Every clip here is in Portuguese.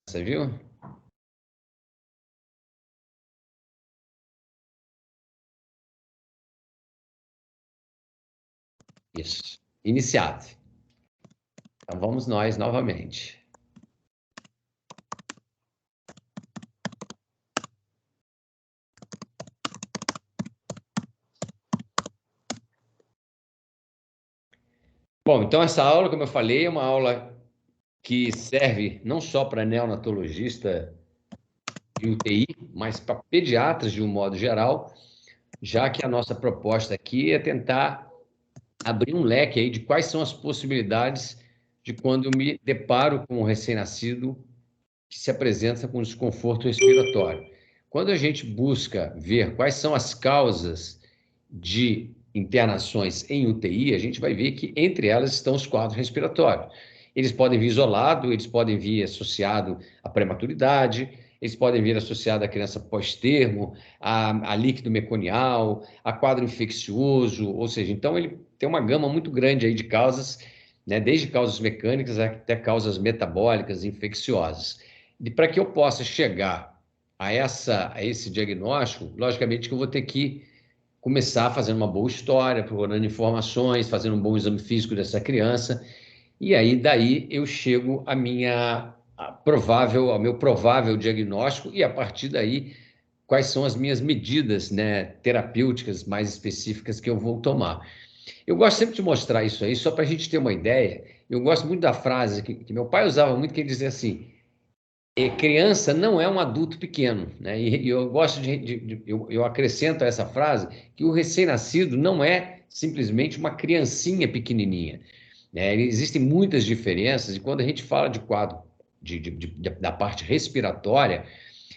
Você viu? Isso. Iniciado. Então vamos nós novamente. Bom, então essa aula, como eu falei, é uma aula que serve não só para neonatologista de UTI, mas para pediatras de um modo geral, já que a nossa proposta aqui é tentar abrir um leque aí de quais são as possibilidades de quando eu me deparo com um recém-nascido que se apresenta com desconforto respiratório. Quando a gente busca ver quais são as causas de internações em UTI, a gente vai ver que entre elas estão os quadros respiratórios. Eles podem vir isolado, eles podem vir associado à prematuridade, eles podem vir associado à criança pós-termo, a líquido meconial, a quadro infeccioso, ou seja, então ele tem uma gama muito grande aí de causas, né, desde causas mecânicas até causas metabólicas, infecciosas. E para que eu possa chegar a esse diagnóstico, logicamente que eu vou ter que começar fazendo uma boa história, procurando informações, fazendo um bom exame físico dessa criança, e aí daí eu chego ao meu provável diagnóstico, e a partir daí, quais são as minhas medidas, né, terapêuticas mais específicas que eu vou tomar. Eu gosto sempre de mostrar isso aí, só para a gente ter uma ideia. Eu gosto muito da frase que meu pai usava muito, que ele dizia assim: criança não é um adulto pequeno, né? E eu gosto eu acrescento a essa frase que o recém-nascido não é simplesmente uma criancinha pequenininha, né? Existem muitas diferenças e quando a gente fala de quadro da parte respiratória,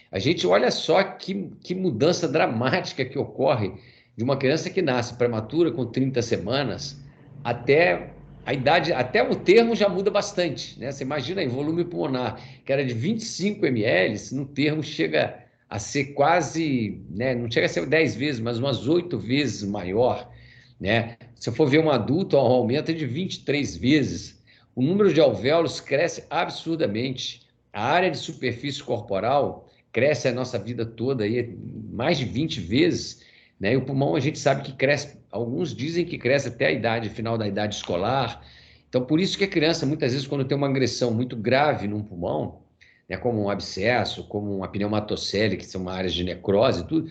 a gente olha só que mudança dramática que ocorre de uma criança que nasce prematura com 30 semanas até a idade, até o termo já muda bastante, né? Você imagina aí, volume pulmonar, que era de 25 ml, no termo chega a ser quase, né? Não chega a ser 10 vezes, mas umas 8 vezes maior, né? Se eu for ver um adulto, o aumento é de 23 vezes. O número de alvéolos cresce absurdamente. A área de superfície corporal cresce a nossa vida toda aí mais de 20 vezes, né? E o pulmão a gente sabe que cresce, alguns dizem que cresce até a idade, final da idade escolar. Então, por isso que a criança, muitas vezes, quando tem uma agressão muito grave num pulmão, né, como um abscesso, como uma pneumatocele, que são áreas de necrose, tudo,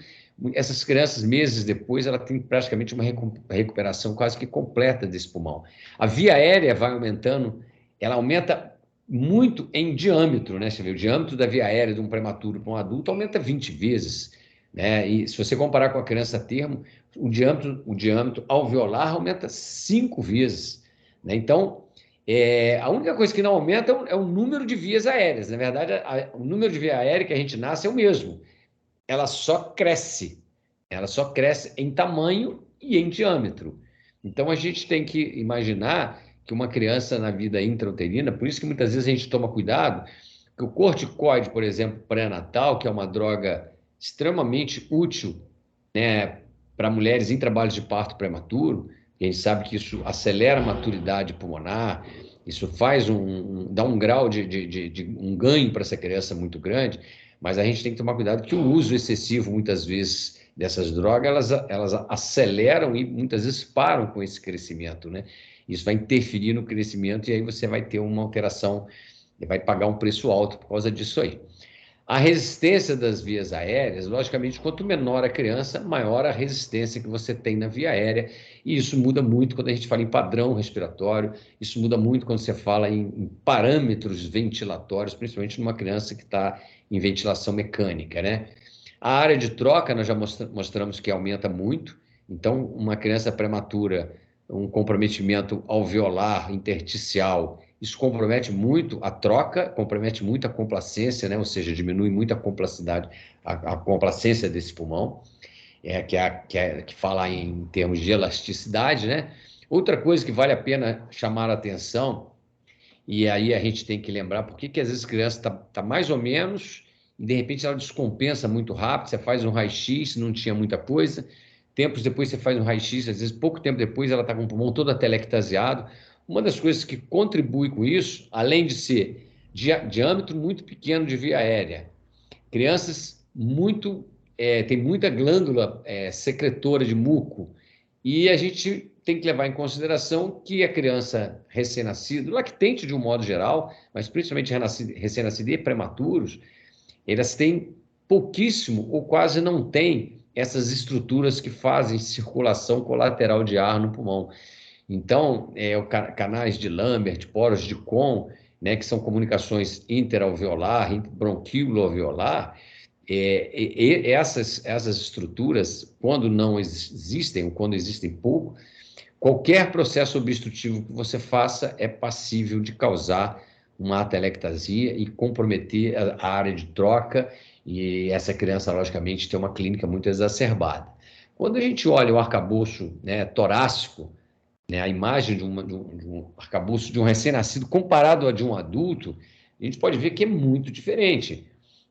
essas crianças, meses depois, ela tem praticamente uma recuperação quase que completa desse pulmão. A via aérea vai aumentando, ela aumenta muito em diâmetro, né? Você vê, o diâmetro da via aérea de um prematuro para um adulto aumenta 20 vezes, né? E se você comparar com a criança a termo, o diâmetro alveolar aumenta 5 vezes, né? Então, a única coisa que não aumenta é o número de vias aéreas. Na verdade, o número de via aérea que a gente nasce é o mesmo. Ela só cresce. Ela só cresce em tamanho e em diâmetro. Então, a gente tem que imaginar que uma criança na vida intrauterina, por isso que muitas vezes a gente toma cuidado, que o corticoide, por exemplo, pré-natal, que é uma droga extremamente útil, né, para mulheres em trabalhos de parto prematuro, a gente sabe que isso acelera a maturidade pulmonar, isso dá um grau de um ganho para essa criança muito grande, mas a gente tem que tomar cuidado que o uso excessivo, muitas vezes, dessas drogas, elas aceleram e muitas vezes param com esse crescimento, né? Isso vai interferir no crescimento e aí você vai ter uma alteração, vai pagar um preço alto por causa disso aí. A resistência das vias aéreas, logicamente, quanto menor a criança, maior a resistência que você tem na via aérea, e isso muda muito quando a gente fala em padrão respiratório, isso muda muito quando você fala em parâmetros ventilatórios, principalmente numa criança que está em ventilação mecânica, né? A área de troca, nós já mostramos que aumenta muito, então, uma criança prematura, um comprometimento alveolar, intersticial, isso compromete muito a troca, compromete muito a complacência, né? Ou seja, diminui muito a complacidade, a complacência desse pulmão, que fala em termos de elasticidade, né? Outra coisa que vale a pena chamar a atenção, e aí a gente tem que lembrar por que às vezes a criança está mais ou menos, e de repente ela descompensa muito rápido, você faz um raio-x, não tinha muita coisa, tempos depois você faz um raio-x, às vezes pouco tempo depois ela está com o pulmão todo atelectasiado. Uma das coisas que contribui com isso, além de ser diâmetro muito pequeno de via aérea, crianças tem muita glândula secretora de muco, e a gente tem que levar em consideração que a criança recém-nascida, lactente de um modo geral, mas principalmente recém-nascida e prematuros, elas têm pouquíssimo ou quase não têm essas estruturas que fazem circulação colateral de ar no pulmão. Então, canais de Lambert, poros de Kohn, né, que são comunicações interalveolar, bronquilo-alveolar, essas estruturas, quando não existem, ou quando existem pouco, qualquer processo obstrutivo que você faça é passível de causar uma atelectasia e comprometer a área de troca, e essa criança, logicamente, tem uma clínica muito exacerbada. Quando a gente olha o arcabouço, né, torácico, né, a imagem de um arcabouço de um recém-nascido comparado a de um adulto, a gente pode ver que é muito diferente.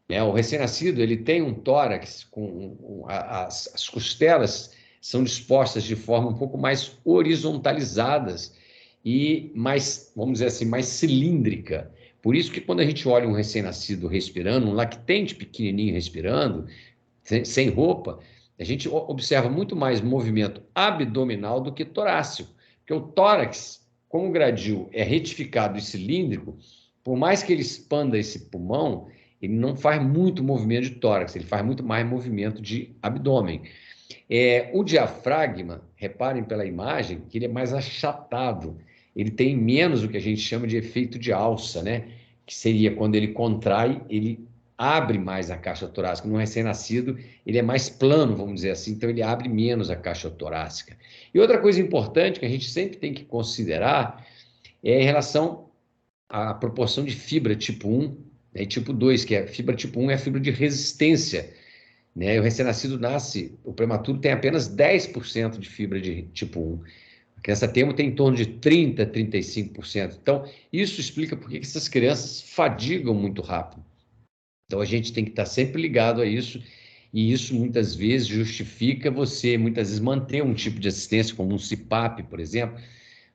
Né? O recém-nascido ele tem um tórax com as costelas são dispostas de forma um pouco mais horizontalizadas e mais, vamos dizer assim, mais cilíndrica. Por isso que quando a gente olha um recém-nascido respirando, um lactente pequenininho respirando, sem roupa, a gente observa muito mais movimento abdominal do que torácico, porque o tórax, como o gradil é retificado e cilíndrico, por mais que ele expanda esse pulmão, ele não faz muito movimento de tórax, ele faz muito mais movimento de abdômen. O diafragma, reparem pela imagem, que ele é mais achatado, ele tem menos o que a gente chama de efeito de alça, né? Que seria quando ele contrai, ele abre mais a caixa torácica. No recém-nascido, ele é mais plano, vamos dizer assim, então ele abre menos a caixa torácica. E outra coisa importante que a gente sempre tem que considerar é em relação à proporção de fibra tipo 1, né, e tipo 2, que a fibra tipo 1 é a fibra de resistência, né? O recém-nascido nasce, o prematuro tem apenas 10% de fibra de tipo 1. A criança termo tem em torno de 30%, 35%. Então, isso explica por que essas crianças fadigam muito rápido. Então, a gente tem que estar sempre ligado a isso, e isso muitas vezes justifica você, muitas vezes, manter um tipo de assistência, como um CPAP, por exemplo,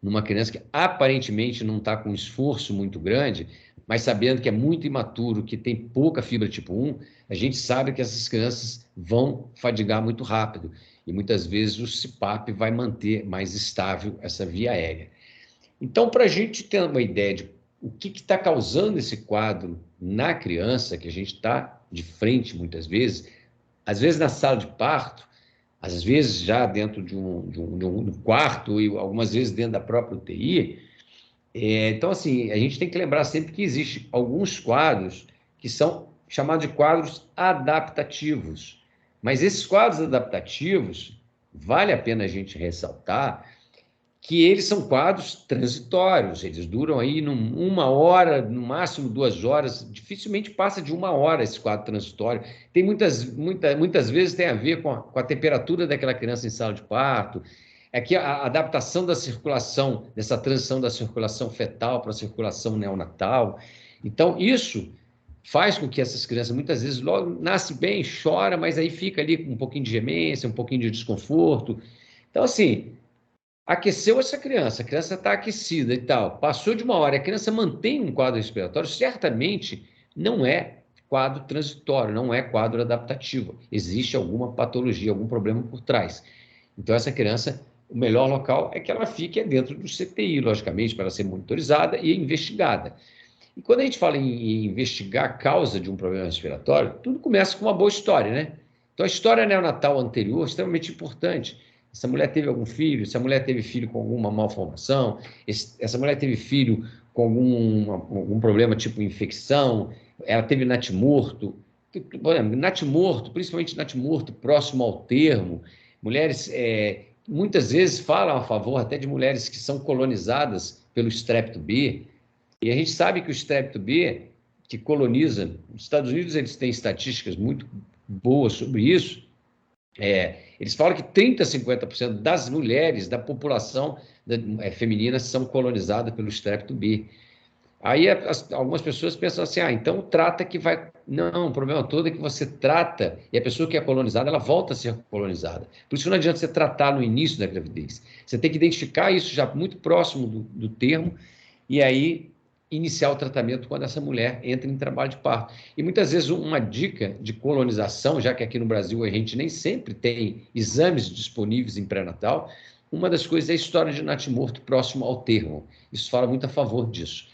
numa criança que aparentemente não está com um esforço muito grande, mas sabendo que é muito imaturo, que tem pouca fibra tipo 1, a gente sabe que essas crianças vão fadigar muito rápido. E muitas vezes o CPAP vai manter mais estável essa via aérea. Então, para a gente ter uma ideia de o que está causando esse quadro na criança, que a gente está de frente muitas vezes, às vezes na sala de parto, às vezes já dentro de um quarto e algumas vezes dentro da própria UTI. Então, assim, a gente tem que lembrar sempre que existem alguns quadros que são chamados de quadros adaptativos. Mas esses quadros adaptativos, vale a pena a gente ressaltar que eles são quadros transitórios, eles duram aí uma hora, no máximo 2 horas, dificilmente passa de uma hora esse quadro transitório. Tem muitas vezes tem a ver com a temperatura daquela criança em sala de parto, é que a adaptação da circulação, dessa transição da circulação fetal para a circulação neonatal. Então, isso faz com que essas crianças, muitas vezes, logo nasce bem, chora, mas aí fica ali com um pouquinho de gemência, um pouquinho de desconforto. Então, assim, aqueceu essa criança, a criança está aquecida e tal, passou de uma hora, a criança mantém um quadro respiratório, certamente não é quadro transitório, não é quadro adaptativo. Existe alguma patologia, algum problema por trás. Então, essa criança, o melhor local é que ela fique dentro do CTI, logicamente, para ela ser monitorizada e investigada. E quando a gente fala em investigar a causa de um problema respiratório, tudo começa com uma boa história, né? Então, a história neonatal anterior é extremamente importante. Essa mulher teve algum filho, essa mulher teve filho com alguma malformação, essa mulher teve filho com algum problema tipo infecção, ela teve natimorto, natimorto, principalmente natimorto próximo ao termo. Mulheres, muitas vezes falam a favor até de mulheres que são colonizadas pelo Strep B, e a gente sabe que o Strep B, que coloniza, nos Estados Unidos eles têm estatísticas muito boas sobre isso, eles falam que 30% a 50% das mulheres da população feminina são colonizadas pelo Strep B. Aí algumas pessoas pensam assim, então trata que vai... Não, o problema todo é que você trata, e a pessoa que é colonizada, ela volta a ser colonizada. Por isso que não adianta você tratar no início da gravidez. Você tem que identificar isso já muito próximo do termo, e aí iniciar o tratamento quando essa mulher entra em trabalho de parto. E muitas vezes uma dica de colonização, já que aqui no Brasil a gente nem sempre tem exames disponíveis em pré-natal, uma das coisas é a história de natimorto próximo ao termo. Isso fala muito a favor disso.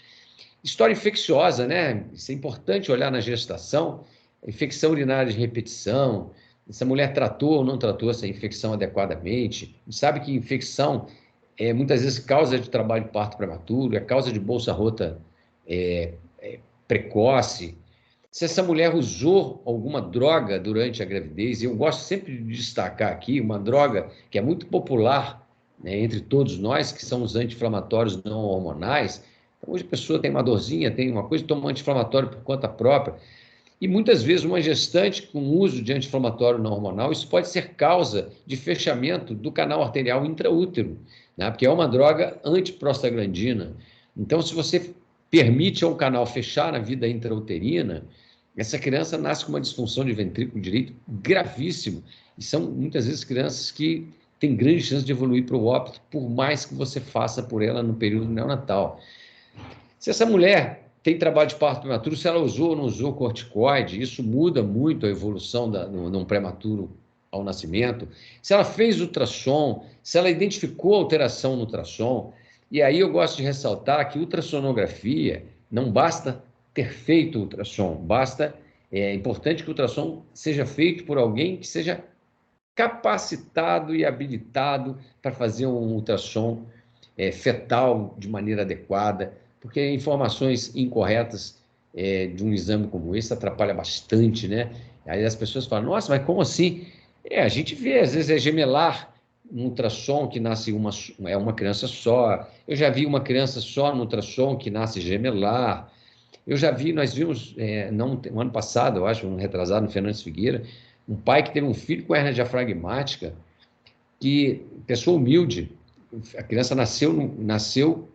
História infecciosa, né? Isso é importante olhar na gestação. Infecção urinária de repetição. Essa mulher tratou ou não tratou essa infecção adequadamente. A gente sabe que infecção é muitas vezes causa de trabalho de parto prematuro, é causa de bolsa rota precoce. Se essa mulher usou alguma droga durante a gravidez, e eu gosto sempre de destacar aqui uma droga que é muito popular, né, entre todos nós, que são os anti-inflamatórios não hormonais. Então, hoje a pessoa tem uma dorzinha, tem uma coisa, toma um anti-inflamatório por conta própria. E muitas vezes uma gestante com uso de anti-inflamatório não hormonal, isso pode ser causa de fechamento do canal arterial intraútero, né? Porque é uma droga antiprostaglandina. Então, se você permite ao canal fechar na vida intrauterina, essa criança nasce com uma disfunção de ventrículo direito gravíssimo. E são muitas vezes crianças que têm grande chance de evoluir para o óbito, por mais que você faça por ela no período neonatal. Se essa mulher tem trabalho de parto prematuro, se ela usou ou não usou corticoide, isso muda muito a evolução num prematuro ao nascimento. Se ela fez ultrassom, se ela identificou alteração no ultrassom. E aí eu gosto de ressaltar que ultrassonografia não basta ter feito ultrassom, é importante que o ultrassom seja feito por alguém que seja capacitado e habilitado para fazer um ultrassom fetal de maneira adequada, porque informações incorretas de um exame como esse atrapalha bastante, né? Aí as pessoas falam, nossa, mas como assim? A gente vê, às vezes é gemelar no ultrassom que nasce uma criança só. Eu já vi uma criança só no ultrassom que nasce gemelar. Eu já vi, nós vimos, não, um ano passado, eu acho, um retrasado, no Fernandes Figueira, um pai que teve um filho com hérnia diafragmática, que, pessoa humilde, a criança nasceu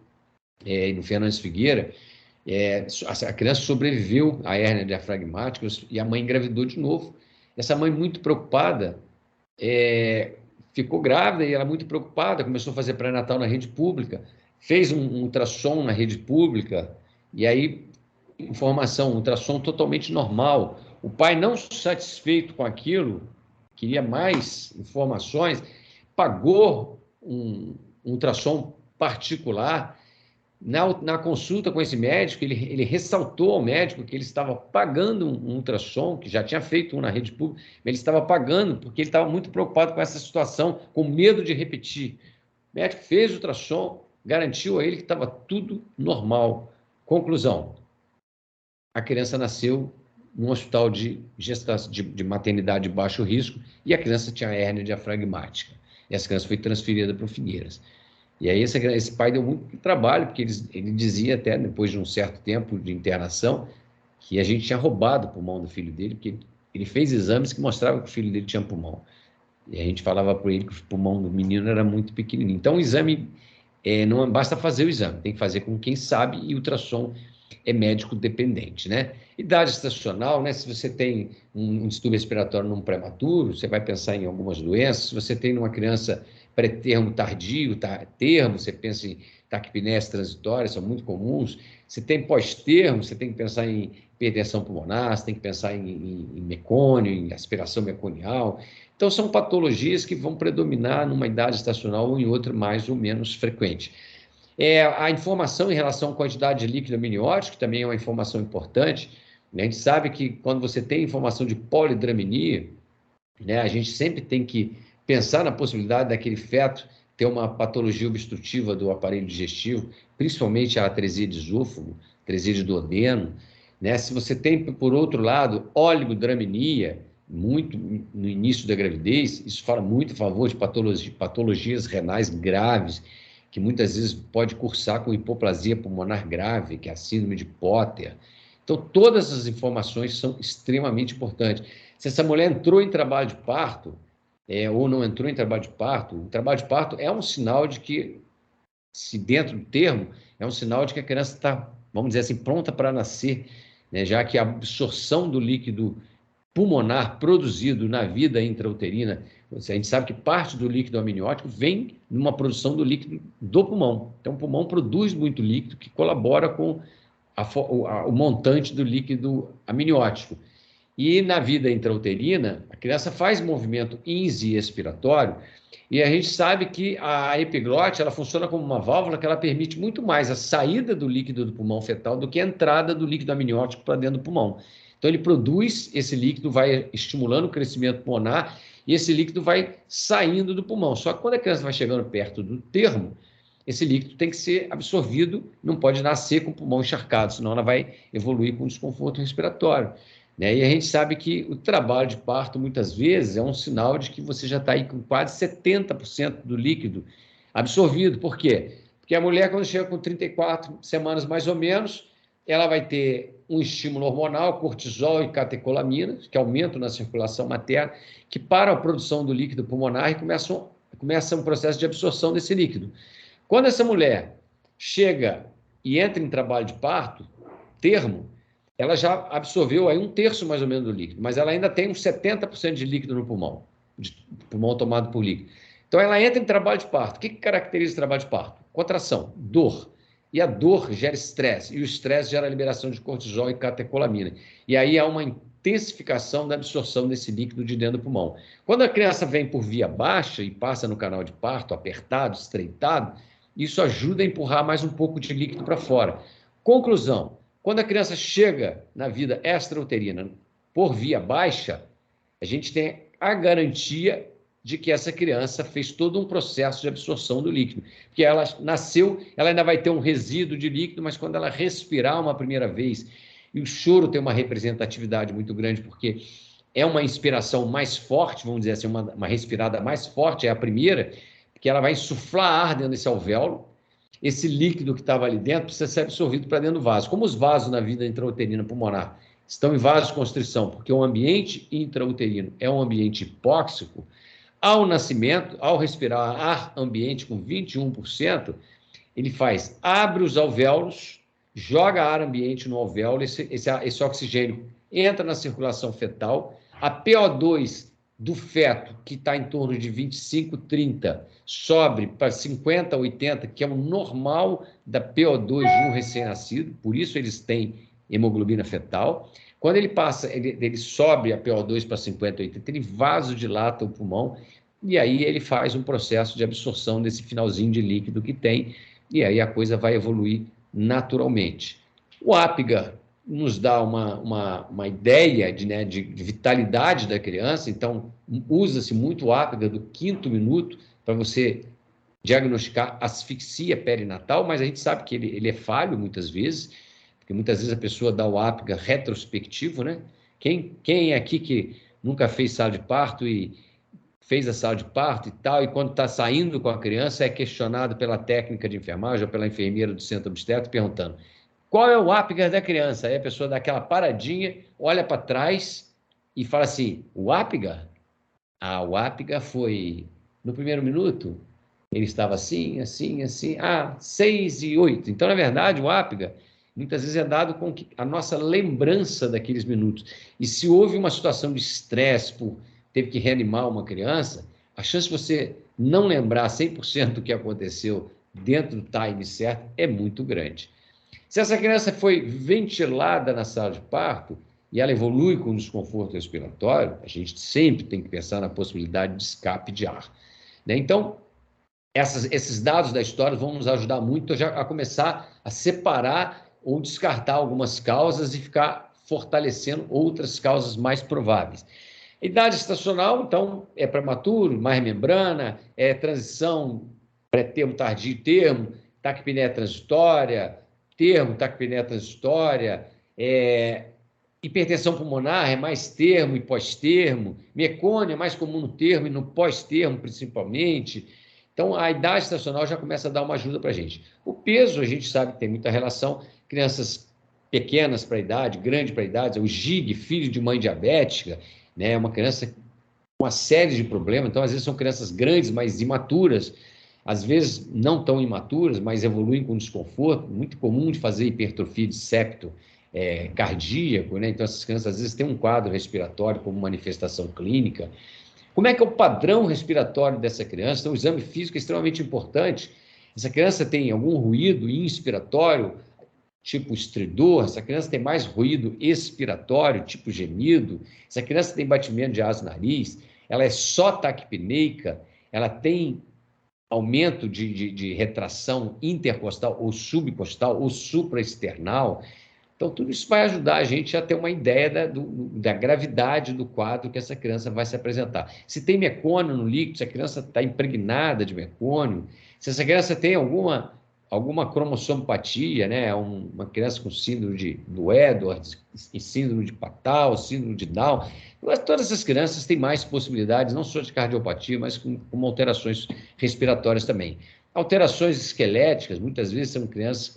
no Fernandes Figueira, a criança sobreviveu à hérnia diafragmática e a mãe engravidou de novo. Essa mãe muito preocupada, ficou grávida e ela muito preocupada, começou a fazer pré-natal na rede pública, fez um ultrassom na rede pública, e aí, informação, um ultrassom totalmente normal. O pai, não satisfeito com aquilo, queria mais informações, pagou um ultrassom particular. Na consulta com esse médico, ele ressaltou ao médico que ele estava pagando um ultrassom, que já tinha feito um na rede pública, mas ele estava pagando porque ele estava muito preocupado com essa situação, com medo de repetir. O médico fez o ultrassom, garantiu a ele que estava tudo normal. Conclusão: a criança nasceu num hospital de maternidade de baixo risco e a criança tinha hérnia diafragmática. E essa criança foi transferida para o Figueiras. E aí esse pai deu muito trabalho, porque ele dizia até, depois de um certo tempo de internação, que a gente tinha roubado o pulmão do filho dele, porque ele fez exames que mostravam que o filho dele tinha pulmão. E a gente falava para ele que o pulmão do menino era muito pequenininho. Então, o exame, não basta fazer o exame, tem que fazer com quem sabe, e o ultrassom é médico dependente, né? Idade estacional, né? Se você tem um distúrbio respiratório num prematuro, você vai pensar em algumas doenças. Se você tem numa criança pré-termo tardio, termo, você pensa em taquipneias transitórias, são muito comuns. Se tem pós-termo, você tem que pensar em hipertensão pulmonar, você tem que pensar em mecônio, em aspiração meconial. Então, são patologias que vão predominar numa idade estacional ou em outra mais ou menos frequente. A informação em relação à quantidade de líquido amniótico também é uma informação importante. A gente sabe que quando você tem informação de polidramenia, né, a gente sempre tem que pensar na possibilidade daquele feto ter uma patologia obstrutiva do aparelho digestivo, principalmente a atresia de esôfago, atresia de duodeno, né? Se você tem, por outro lado, oligodramenia, muito no início da gravidez, isso fala muito a favor de patologias renais graves, que muitas vezes pode cursar com hipoplasia pulmonar grave, que é a síndrome de Potter. Então, todas as informações são extremamente importantes. Se essa mulher entrou em trabalho de parto, ou não entrou em trabalho de parto, o trabalho de parto é um sinal de que, se dentro do termo, é um sinal de que a criança está, vamos dizer assim, pronta para nascer, né? Já que a absorção do líquido pulmonar produzido na vida intrauterina, a gente sabe que parte do líquido amniótico vem numa produção do líquido do pulmão. Então, o pulmão produz muito líquido que colabora com o montante do líquido amniótico. E na vida intrauterina, a criança faz movimento ínsi expiratório, e a gente sabe que a epiglote ela funciona como uma válvula que ela permite muito mais a saída do líquido do pulmão fetal do que a entrada do líquido amniótico para dentro do pulmão. Então ele produz esse líquido, vai estimulando o crescimento pulmonar, e esse líquido vai saindo do pulmão. Só que quando a criança vai chegando perto do termo, esse líquido tem que ser absorvido, não pode nascer com o pulmão encharcado, senão ela vai evoluir com desconforto respiratório. Né? E a gente sabe que o trabalho de parto, muitas vezes, é um sinal de que você já está aí com quase 70% do líquido absorvido. Por quê? Porque a mulher, quando chega com 34 semanas mais ou menos, ela vai ter um estímulo hormonal, cortisol e catecolamina, que aumentam na circulação materna, que param a produção do líquido pulmonar e começa um processo de absorção desse líquido. Quando essa mulher chega e entra em trabalho de parto, termo, ela já absorveu aí 1/3 mais ou menos do líquido, mas ela ainda tem uns 70% de líquido no pulmão, de pulmão tomado por líquido. Então ela entra em trabalho de parto. O que caracteriza o trabalho de parto? Contração, dor. E a dor gera estresse, e o estresse gera a liberação de cortisol e catecolamina. E aí há uma intensificação da absorção desse líquido de dentro do pulmão. Quando a criança vem por via baixa e passa no canal de parto, apertado, estreitado, isso ajuda a empurrar mais um pouco de líquido para fora. Conclusão, quando a criança chega na vida extrauterina por via baixa, a gente tem a garantia de que essa criança fez todo um processo de absorção do líquido. Porque ela nasceu, ela ainda vai ter um resíduo de líquido, mas quando ela respirar uma primeira vez, e o choro tem uma representatividade muito grande, porque é uma inspiração mais forte, vamos dizer assim, uma respirada mais forte, é a primeira, porque ela vai insuflar ar dentro desse alvéolo, esse líquido que estava ali dentro precisa ser absorvido para dentro do vaso. Como os vasos na vida intrauterina pulmonar estão em vasoconstrição, porque o ambiente intrauterino é um ambiente hipóxico, ao nascimento, ao respirar ar ambiente com 21%, ele abre os alvéolos, joga ar ambiente no alvéolo, esse oxigênio entra na circulação fetal, a PO2 do feto, que está em torno de 25, 30, sobe para 50, 80, que é o normal da PO2 de um recém-nascido, por isso eles têm hemoglobina fetal. Quando ele passa, ele sobe a PO2 para 50, 80, ele vasodilata o pulmão, e aí ele faz um processo de absorção desse finalzinho de líquido que tem, e aí a coisa vai evoluir naturalmente. O Apgar nos dá uma ideia de vitalidade da criança, então usa-se muito o Apgar do 5º minuto para você diagnosticar asfixia perinatal, mas a gente sabe que ele é falho muitas vezes, porque muitas vezes a pessoa dá o Apgar retrospectivo, né? Quem é aqui que nunca fez sala de parto e fez a sala de parto e tal, e quando está saindo com a criança é questionado pela técnica de enfermagem ou pela enfermeira do centro obstétrico perguntando qual é o Apgar da criança? Aí a pessoa dá aquela paradinha, olha para trás e fala assim, o Apgar? Ah, o Apgar foi no 1º minuto, ele estava assim, assim, assim, 6 e 8. Então, na verdade, o Apgar muitas vezes é dado com a nossa lembrança daqueles minutos. E se houve uma situação de estresse, teve que reanimar uma criança, a chance de você não lembrar 100% do que aconteceu dentro do time certo é muito grande. Se essa criança foi ventilada na sala de parto e ela evolui com desconforto respiratório, a gente sempre tem que pensar na possibilidade de escape de ar. Né? Então, esses dados da história vão nos ajudar muito a começar a separar ou descartar algumas causas e ficar fortalecendo outras causas mais prováveis. Idade estacional, então, é prematuro, mais membrana, é transição pré-termo, tardio, termo, taquipneia transitória, termo, taquipneia transitória, hipertensão pulmonar é mais termo e pós-termo, mecônia é mais comum no termo e no pós-termo, principalmente. Então, a idade estacional já começa a dar uma ajuda para a gente. O peso, a gente sabe que tem muita relação, crianças pequenas para a idade, grande para a idade, o GIG, filho de mãe diabética, né? Uma criança com uma série de problemas, então às vezes são crianças grandes, mas imaturas, às vezes não tão imaturas, mas evoluem com desconforto, muito comum de fazer hipertrofia de septo cardíaco, né? Então essas crianças às vezes têm um quadro respiratório como manifestação clínica. Como é que é o padrão respiratório dessa criança? Então o exame físico é extremamente importante. Essa criança tem algum ruído inspiratório, tipo estridor, essa criança tem mais ruído expiratório, tipo gemido, essa criança tem batimento de asa no nariz, ela é só taquipneica, ela tem aumento de retração intercostal ou subcostal ou supraesternal. Então, tudo isso vai ajudar a gente a ter uma ideia da gravidade do quadro que essa criança vai se apresentar. Se tem mecônio no líquido, se a criança está impregnada de mecônio, se essa criança tem alguma cromossomopatia, né? Uma criança com síndrome do Edwards, síndrome de Patau, síndrome de Down. Mas todas essas crianças têm mais possibilidades, não só de cardiopatia, mas com alterações respiratórias também. Alterações esqueléticas, muitas vezes são crianças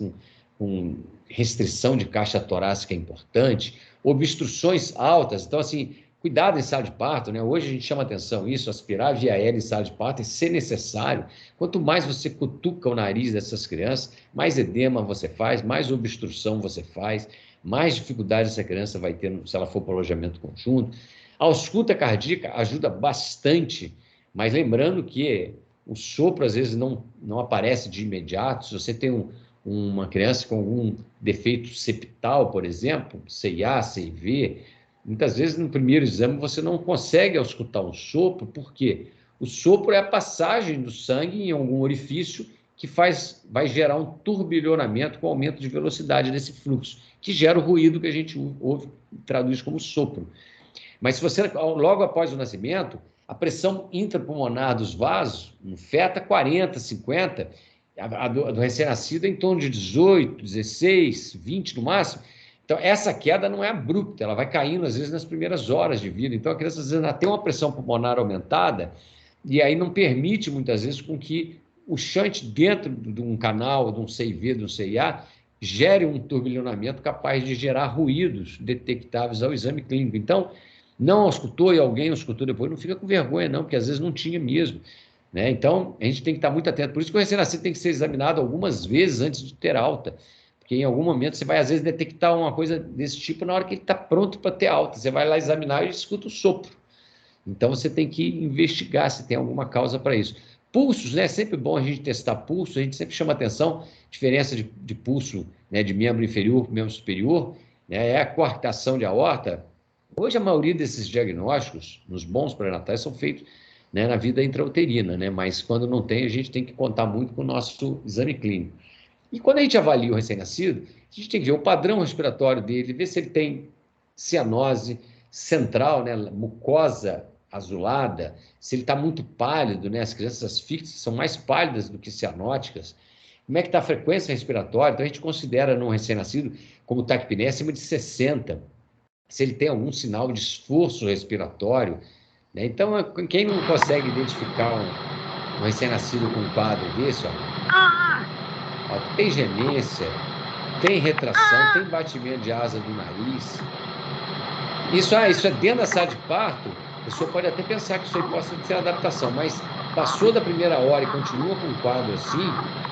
com restrição de caixa torácica importante, obstruções altas. Então, assim, cuidado em sala de parto, né? Hoje a gente chama atenção isso, aspirar via aérea em sala de parto, se necessário. Quanto mais você cutuca o nariz dessas crianças, mais edema você faz, mais obstrução você faz, mais dificuldade essa criança vai ter se ela for para o alojamento conjunto. A ausculta cardíaca ajuda bastante, mas lembrando que o sopro às vezes não aparece de imediato. Se você tem uma criança com algum defeito septal, por exemplo, CIA, CIV, muitas vezes no primeiro exame você não consegue auscultar um sopro, porque o sopro é a passagem do sangue em algum orifício que vai gerar um turbilhonamento com aumento de velocidade desse fluxo, que gera o ruído que a gente ouve, traduz como sopro. Mas se você, logo após o nascimento, a pressão intrapulmonar dos vasos, no feto, 40, 50, a do recém-nascido é em torno de 18, 16, 20 no máximo. Então, essa queda não é abrupta, ela vai caindo, às vezes, nas primeiras horas de vida. Então, a criança, às vezes, ainda tem uma pressão pulmonar aumentada, e aí não permite, muitas vezes, com que o shunt dentro de um canal, de um CIV, de um CIA, gere um turbilhonamento capaz de gerar ruídos detectáveis ao exame clínico. Então, não auscultou e alguém auscultou depois, não fica com vergonha, não, porque às vezes não tinha mesmo. Né? Então, a gente tem que estar muito atento. Por isso que o recém-nascido tem que ser examinado algumas vezes antes de ter alta, porque em algum momento você vai, às vezes, detectar uma coisa desse tipo na hora que ele está pronto para ter alta. Você vai lá examinar e escuta o sopro. Então, você tem que investigar se tem alguma causa para isso. Pulsos, né? É sempre bom a gente testar pulso, a gente sempre chama atenção, diferença de pulso, né, de membro inferior para membro superior, né, é a coartação de aorta. Hoje, a maioria desses diagnósticos, nos bons pré-natais, são feitos, né, na vida intrauterina, né? Mas quando não tem, a gente tem que contar muito com o nosso exame clínico. E quando a gente avalia o recém-nascido, a gente tem que ver o padrão respiratório dele, ver se ele tem cianose central, né, mucosa azulada, se ele está muito pálido, né? As crianças asfíxicas são mais pálidas do que cianóticas. Como é que está a frequência respiratória? Então, a gente considera no recém-nascido como taquipneia acima de 60, se ele tem algum sinal de esforço respiratório, né? Então, quem não consegue identificar um recém-nascido com um quadro desse, ó, tem gemência, tem retração, tem batimento de asa do nariz. Isso é dentro da sala de parto, a pessoa pode até pensar que isso aí possa ser adaptação, mas passou da primeira hora e continua com um quadro assim,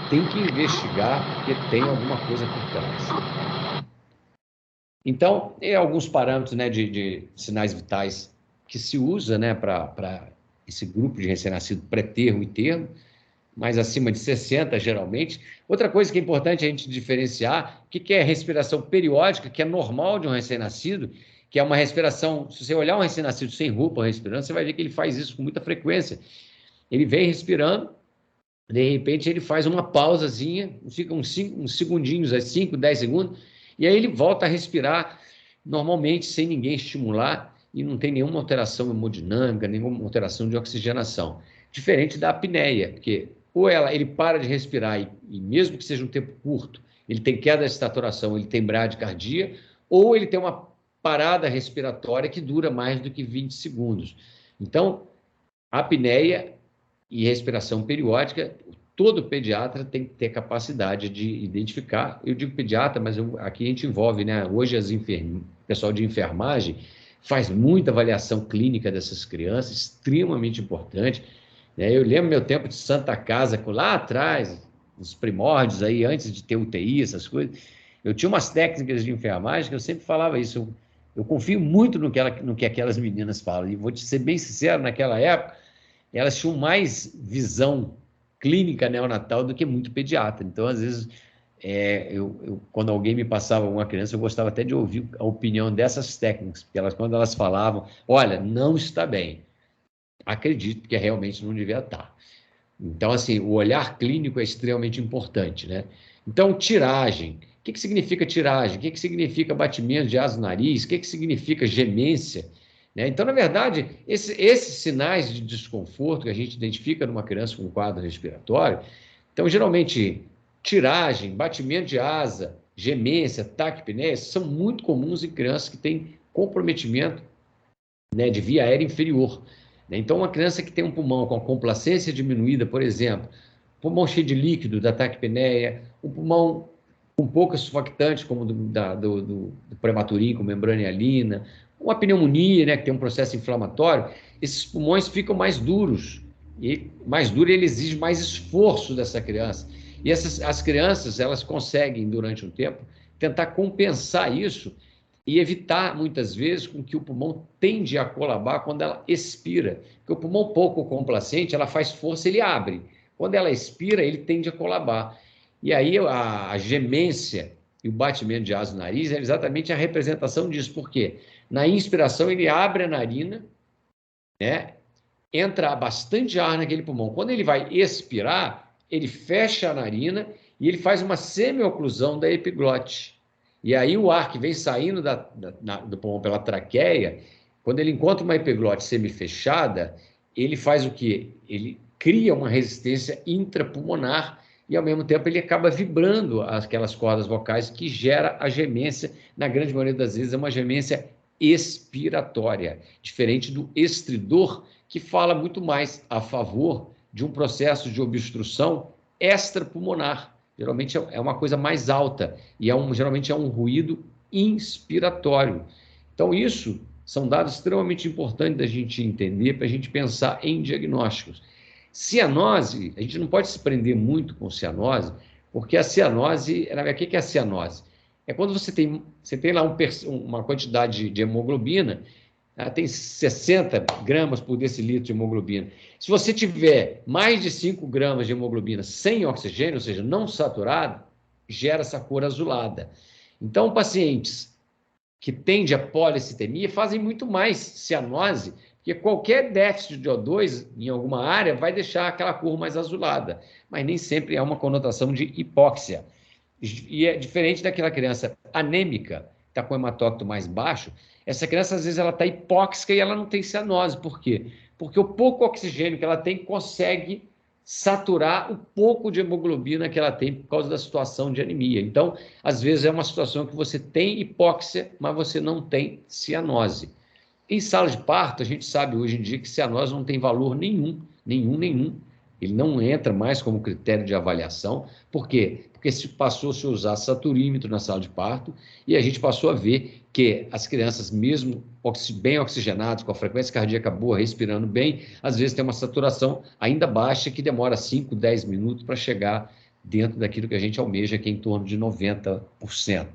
tem que investigar, porque tem alguma coisa por trás. Então, tem alguns parâmetros, né, de sinais vitais que se usa, né, para esse grupo de recém-nascido pré-termo e termo, mas acima de 60, geralmente. Outra coisa que é importante a gente diferenciar, o que é respiração periódica, que é normal de um recém-nascido, que é uma respiração, se você olhar um recém-nascido sem roupa respirando, você vai ver que ele faz isso com muita frequência. Ele vem respirando, de repente ele faz uma pausazinha, fica uns segundinhos, 5, 10 segundos, e aí ele volta a respirar normalmente, sem ninguém estimular, e não tem nenhuma alteração hemodinâmica, nenhuma alteração de oxigenação. Diferente da apneia, porque ou ele para de respirar, e mesmo que seja um tempo curto, ele tem queda de saturação, ele tem bradicardia, ou ele tem uma parada respiratória que dura mais do que 20 segundos. Então, apneia e respiração periódica, todo pediatra tem que ter capacidade de identificar. Eu digo pediatra, mas aqui a gente envolve, né? Hoje o pessoal de enfermagem faz muita avaliação clínica dessas crianças, extremamente importante. Eu lembro meu tempo de Santa Casa, lá atrás, nos primórdios, aí, antes de ter UTI, essas coisas, eu tinha umas técnicas de enfermagem que eu sempre falava isso. Eu confio muito no que aquelas meninas falam. E vou te ser bem sincero, naquela época, elas tinham mais visão clínica neonatal do que muito pediatra. Então, às vezes, quando alguém me passava uma criança, eu gostava até de ouvir a opinião dessas técnicas, porque quando elas falavam, olha, não está bem, acredito que realmente não devia estar. Então, assim, o olhar clínico é extremamente importante, né? Então, tiragem. O que significa tiragem? O que significa batimento de asa no nariz? O que significa gemência? Né? Então, na verdade, esses sinais de desconforto que a gente identifica numa criança com quadro respiratório, então, geralmente, tiragem, batimento de asa, gemência, taquipneia, são muito comuns em crianças que têm comprometimento, né, de via aérea inferior. Então, uma criança que tem um pulmão com a complacência diminuída, por exemplo, pulmão cheio de líquido, da taquipneia, um pulmão com poucas surfactantes, como do prematurinho, com membrana hialina, uma pneumonia, né, que tem um processo inflamatório, esses pulmões ficam mais duros. E mais duro, ele exige mais esforço dessa criança. E as crianças, elas conseguem, durante um tempo, tentar compensar isso e evitar, muitas vezes, com que o pulmão tende a colabar quando ela expira. Porque o pulmão pouco complacente, ela faz força, ele abre. Quando ela expira, ele tende a colabar. E aí a gemência e o batimento de asa no nariz é exatamente a representação disso. Por quê? Na inspiração, ele abre a narina, né? Entra bastante ar naquele pulmão. Quando ele vai expirar, ele fecha a narina e ele faz uma semioclusão da epiglote. E aí o ar que vem saindo do pulmão pela traqueia, quando ele encontra uma epiglote semifechada, ele faz o quê? Ele cria uma resistência intrapulmonar e, ao mesmo tempo, ele acaba vibrando aquelas cordas vocais que gera a gemência. Na grande maioria das vezes, é uma gemência expiratória, diferente do estridor, que fala muito mais a favor de um processo de obstrução extrapulmonar. Geralmente é uma coisa mais alta e geralmente é um ruído inspiratório. Então, isso são dados extremamente importantes da gente entender para a gente pensar em diagnósticos. Cianose, a gente não pode se prender muito com cianose, porque a cianose, o que é a cianose? É quando você tem lá uma quantidade de hemoglobina, tem 60 gramas por decilitro de hemoglobina. Se você tiver mais de 5 gramas de hemoglobina sem oxigênio, ou seja, não saturado, gera essa cor azulada. Então, pacientes que tendem a policitemia fazem muito mais cianose, porque qualquer déficit de O2 em alguma área vai deixar aquela cor mais azulada, mas nem sempre é uma conotação de hipóxia. E é diferente daquela criança anêmica, que está com o hematócrito mais baixo, essa criança, às vezes, ela está hipóxica e ela não tem cianose. Por quê? Porque o pouco oxigênio que ela tem consegue saturar o pouco de hemoglobina que ela tem por causa da situação de anemia. Então, às vezes, é uma situação que você tem hipóxia, mas você não tem cianose. Em sala de parto, a gente sabe hoje em dia que cianose não tem valor nenhum. Ele não entra mais como critério de avaliação. Por quê? Porque passou a se usar saturímetro na sala de parto e a gente passou a ver que as crianças, mesmo bem oxigenadas, com a frequência cardíaca boa, respirando bem, às vezes tem uma saturação ainda baixa que demora 5, 10 minutos para chegar dentro daquilo que a gente almeja, que é em torno de 90%.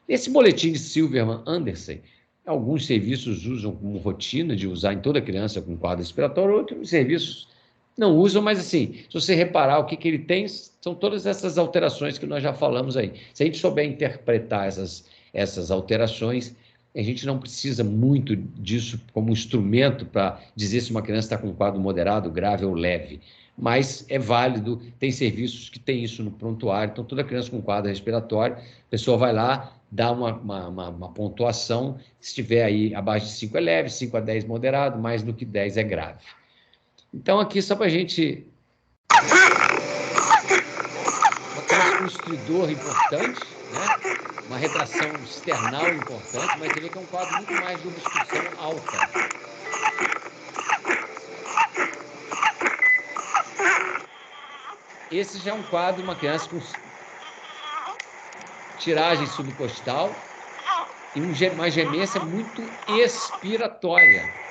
Esse boletim de Silverman-Anderson, alguns serviços usam como rotina de usar em toda criança com quadro respiratório, outros serviços não usam, mas assim, se você reparar o que ele tem, são todas essas alterações que nós já falamos aí. Se a gente souber interpretar essas alterações, a gente não precisa muito disso como instrumento para dizer se uma criança está com um quadro moderado, grave ou leve. Mas é válido, tem serviços que tem isso no prontuário, então toda criança com quadro respiratório, a pessoa vai lá, dá uma pontuação, se estiver aí abaixo de 5 é leve, 5 a 10 moderado, mais do que 10 é grave. Então, aqui, só para a gente... um estridor importante, né? Uma retração external importante, mas você vê que é um quadro muito mais de obstrução alta. Esse já é um quadro, uma criança com tiragem subcostal e uma gemência muito expiratória.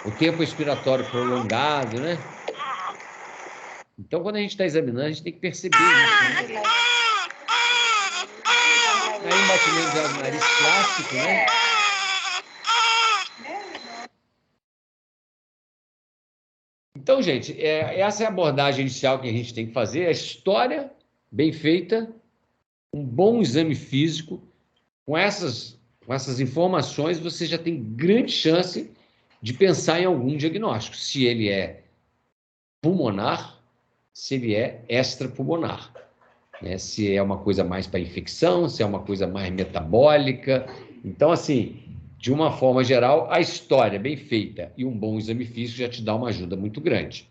O tempo expiratório prolongado, né? Então, quando a gente está examinando, a gente tem que perceber isso, né? Aí um batimento de asa no nariz clássico, né? Então, Então, gente, essa é a abordagem inicial que a gente tem que fazer, a história bem feita, um bom exame físico, com essas informações, você já tem grande chance de pensar em algum diagnóstico, se ele é pulmonar, se ele é extrapulmonar, né? Se é uma coisa mais para infecção, se é uma coisa mais metabólica. Então, assim, de uma forma geral, a história bem feita e um bom exame físico já te dá uma ajuda muito grande.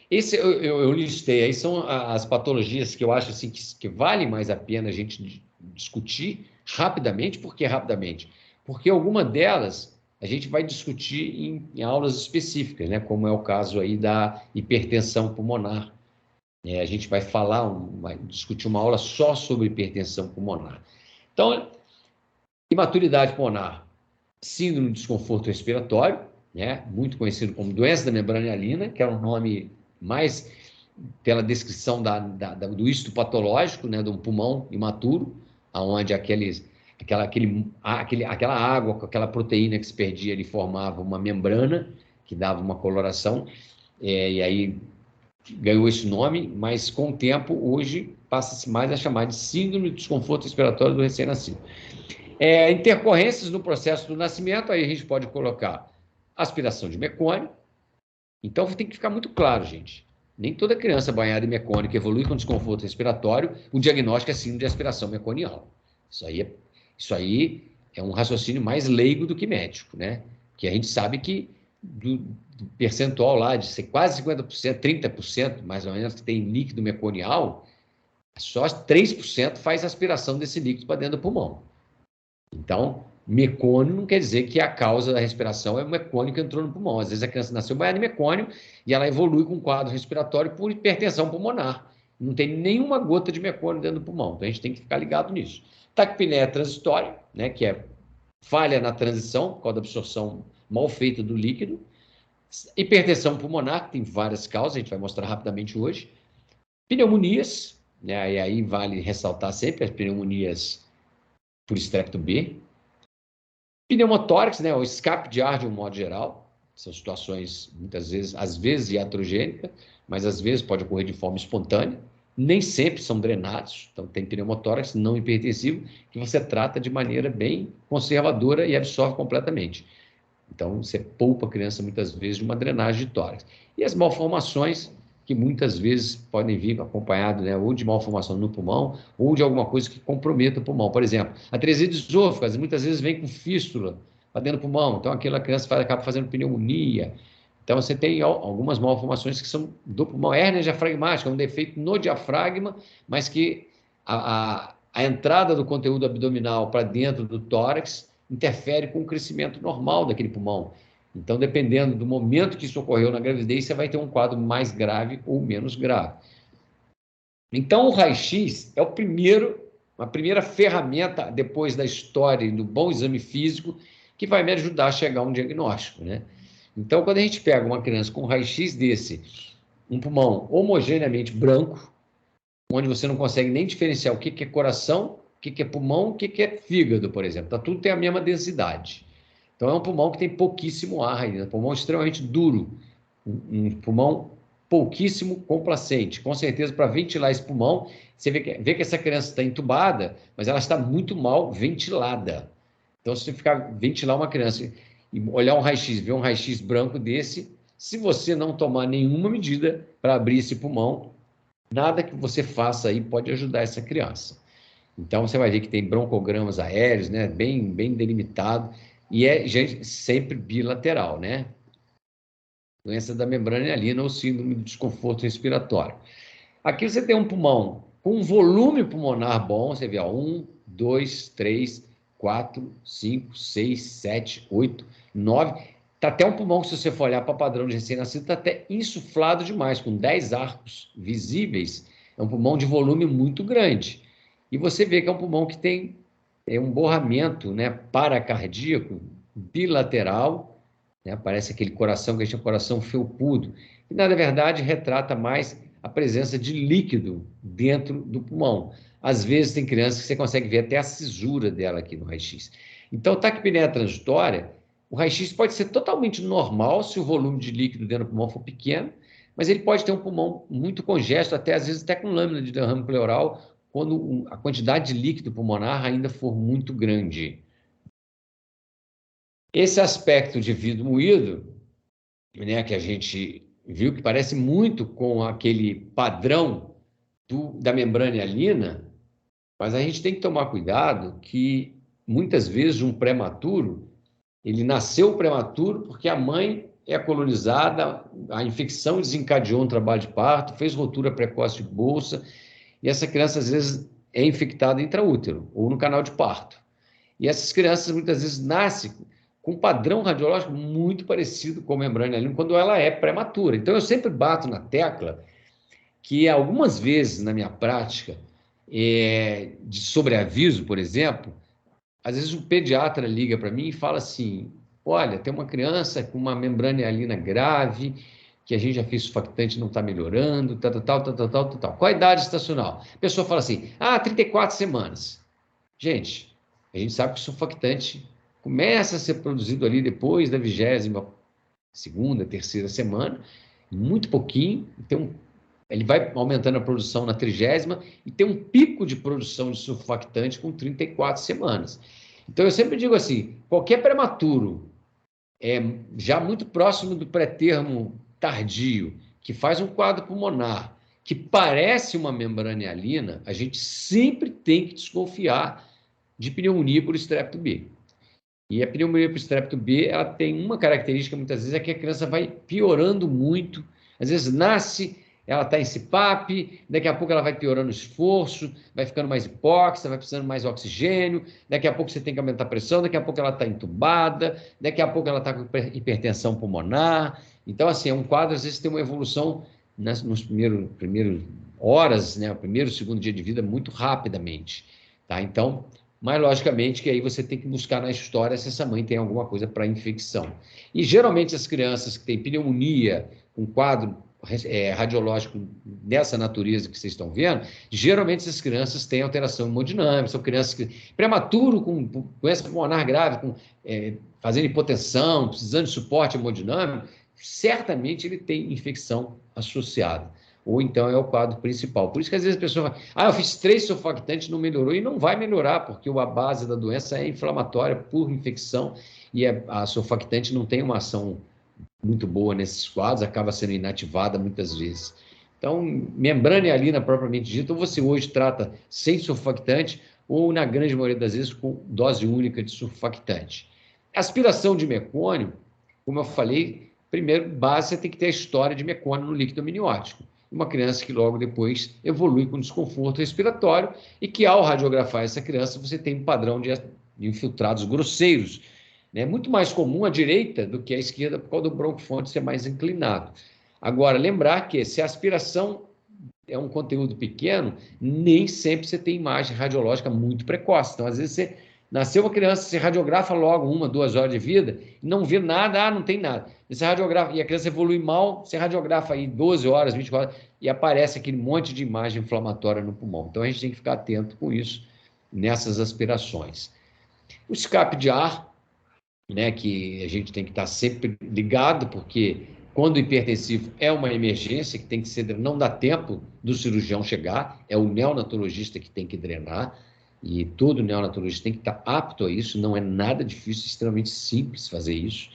Esse eu listei aí, são as patologias que eu acho assim, que vale mais a pena a gente discutir rapidamente. Por que rapidamente? Porque alguma delas a gente vai discutir em aulas específicas, né? Como é o caso aí da hipertensão pulmonar. A gente vai vai discutir uma aula só sobre hipertensão pulmonar. Então, imaturidade pulmonar, síndrome de desconforto respiratório, né? Muito conhecido como doença da membrana hialina, que é um nome mais pela descrição do histopatológico, né, de um pulmão imaturo, onde aquela água com aquela proteína que se perdia, ele formava uma membrana que dava uma coloração, e aí ganhou esse nome, mas com o tempo, hoje, passa-se mais a chamar de síndrome de desconforto respiratório do recém-nascido. Intercorrências no processo do nascimento, aí a gente pode colocar aspiração de mecônio. Então, tem que ficar muito claro, gente. Nem toda criança banhada em mecônio que evolui com desconforto respiratório, o diagnóstico é síndrome de aspiração meconial. Isso aí é um raciocínio mais leigo do que médico, né? Que a gente sabe que do percentual lá de ser quase 50%, 30%, mais ou menos, que tem líquido meconial, só 3% faz aspiração desse líquido para dentro do pulmão. Então, mecônio não quer dizer que a causa da respiração é o mecônio que entrou no pulmão. Às vezes a criança nasceu banhada em mecônio e ela evolui com um quadro respiratório por hipertensão pulmonar. Não tem nenhuma gota de mecônio dentro do pulmão. Então, a gente tem que ficar ligado nisso. Taquipneia transitória, né, que é falha na transição, por causa da absorção mal feita do líquido. Hipertensão pulmonar, que tem várias causas, a gente vai mostrar rapidamente hoje. Pneumonias, né, e aí vale ressaltar sempre as pneumonias por estrepto B. Pneumotórax, né, o escape de ar de um modo geral, são situações, muitas vezes, às vezes iatrogênicas, mas às vezes pode ocorrer de forma espontânea, nem sempre são drenados, então tem pneumotórax não hipertensivo, que você trata de maneira bem conservadora e absorve completamente. Então, você poupa a criança, muitas vezes, de uma drenagem de tórax. E as malformações, que muitas vezes podem vir acompanhado, né, ou de malformação no pulmão, ou de alguma coisa que comprometa o pulmão. Por exemplo, a atresia de esôfago, muitas vezes vem com fístula para dentro do pulmão, então aquela criança acaba fazendo pneumonia. Então, você tem algumas malformações que são do pulmão. Hérnia diafragmática, um defeito no diafragma, mas que a entrada do conteúdo abdominal para dentro do tórax interfere com o crescimento normal daquele pulmão. Então, dependendo do momento que isso ocorreu na gravidez, você vai ter um quadro mais grave ou menos grave. Então, o raio-x é a primeira ferramenta, depois da história e do bom exame físico, que vai me ajudar a chegar a um diagnóstico, né? Então, quando a gente pega uma criança com um raio-x desse, um pulmão homogeneamente branco, onde você não consegue nem diferenciar o que é coração, o que é pulmão, o que é fígado, por exemplo. Tá, tudo tem a mesma densidade. Então, é um pulmão que tem pouquíssimo ar ainda, um pulmão extremamente duro, um pulmão pouquíssimo complacente. Com certeza, para ventilar esse pulmão, você vê que essa criança está entubada, mas ela está muito mal ventilada. Então, se você ventilar uma criança e olhar um raio-x, ver um raio-x branco desse, se você não tomar nenhuma medida para abrir esse pulmão, nada que você faça aí pode ajudar essa criança. Então, você vai ver que tem broncogramas aéreos, né, bem delimitado, e gente, sempre bilateral, né? Doença da membrana hialina ou síndrome de desconforto respiratório. Aqui você tem um pulmão com um volume pulmonar bom, você vê, ó, 1, 2, 3, 4, 5, 6, 7, 8, 9. Está até um pulmão que, se você for olhar para padrão de recém-nascido, está até insuflado demais, com 10 arcos visíveis. É um pulmão de volume muito grande. E você vê que é um pulmão que tem um borramento, né, paracardíaco bilateral, né, parece aquele coração que a gente chama coração felpudo, e na verdade retrata mais a presença de líquido dentro do pulmão. Às vezes tem crianças que você consegue ver até a cisura dela aqui no raio-x. Então, taquipneia transitória O raio-x pode ser totalmente normal se o volume de líquido dentro do pulmão for pequeno, mas ele pode ter um pulmão muito congesto, até às vezes até com lâmina de derrame pleural, quando a quantidade de líquido pulmonar ainda for muito grande. Esse aspecto de vidro moído, né, que a gente viu que parece muito com aquele padrão da membrana hialina, mas a gente tem que tomar cuidado que muitas vezes um prematuro, ele nasceu prematuro porque a mãe é colonizada, a infecção desencadeou um trabalho de parto, fez rotura precoce de bolsa, e essa criança às vezes é infectada intraútero ou no canal de parto. E essas crianças muitas vezes nascem com um padrão radiológico muito parecido com a membrana hialina quando ela é prematura. Então eu sempre bato na tecla que algumas vezes na minha prática, de sobreaviso, por exemplo, às vezes o pediatra liga para mim e fala assim: olha, tem uma criança com uma membrana hialina grave, que a gente já fez surfactante, não está melhorando, tal. Qual a idade estacional? A pessoa fala assim: 34 semanas. Gente, a gente sabe que o surfactante começa a ser produzido ali depois da 22ª, terceira semana, muito pouquinho, ele vai aumentando a produção na 30ª e tem um pico de produção de surfactante com 34 semanas. Então, eu sempre digo assim, qualquer prematuro, já muito próximo do pré-termo tardio, que faz um quadro pulmonar, que parece uma membrana hialina, a gente sempre tem que desconfiar de pneumonia por estrepto B. E a pneumonia por estrepto B, ela tem uma característica, muitas vezes, é que a criança vai piorando muito, às vezes nasce, ela está em CPAP, daqui a pouco ela vai piorando o esforço, vai ficando mais hipóxia, vai precisando mais oxigênio, daqui a pouco você tem que aumentar a pressão, daqui a pouco ela está entubada, daqui a pouco ela está com hipertensão pulmonar. Então, assim, é um quadro, às vezes, tem uma evolução nos primeiros horas, né, o primeiro, segundo dia de vida, muito rapidamente. Tá? Então, mas, logicamente, que aí você tem que buscar na história se essa mãe tem alguma coisa para infecção. E, geralmente, as crianças que têm pneumonia, com quadro radiológico dessa natureza que vocês estão vendo, geralmente essas crianças têm alteração hemodinâmica, são crianças que, prematuro, com doença pulmonar grave, fazendo hipotensão, precisando de suporte hemodinâmico, certamente ele tem infecção associada. Ou então é o quadro principal. Por isso que às vezes a pessoa fala, eu fiz 3 surfactantes, não melhorou, e não vai melhorar, porque a base da doença é inflamatória por infecção, e a surfactante não tem uma ação muito boa nesses quadros, acaba sendo inativada muitas vezes. Então, membrana hialina propriamente dita, ou você hoje trata sem surfactante, ou na grande maioria das vezes com dose única de surfactante. Aspiração de mecônio, como eu falei, primeiro, base, você tem que ter a história de mecônio no líquido amniótico. Uma criança que logo depois evolui com desconforto respiratório e que, ao radiografar essa criança, você tem um padrão de infiltrados grosseiros. É muito mais comum à direita do que à esquerda, por causa do bronquifonte ser mais inclinado. Agora, lembrar que se a aspiração é um conteúdo pequeno, nem sempre você tem imagem radiológica muito precoce. Então, às vezes, você nasceu uma criança, você radiografa logo 1, 2 horas de vida, não vê nada, não tem nada. Você radiografa, e a criança evolui mal, você radiografa aí 12 horas, 20 horas, e aparece aquele monte de imagem inflamatória no pulmão. Então, a gente tem que ficar atento com isso, nessas aspirações. O escape de ar, né, que a gente tem que estar sempre ligado, porque quando o hipertensivo é uma emergência, que tem que ser, não dá tempo do cirurgião chegar, é o neonatologista que tem que drenar, e todo neonatologista tem que estar apto a isso, não é nada difícil, extremamente simples fazer isso,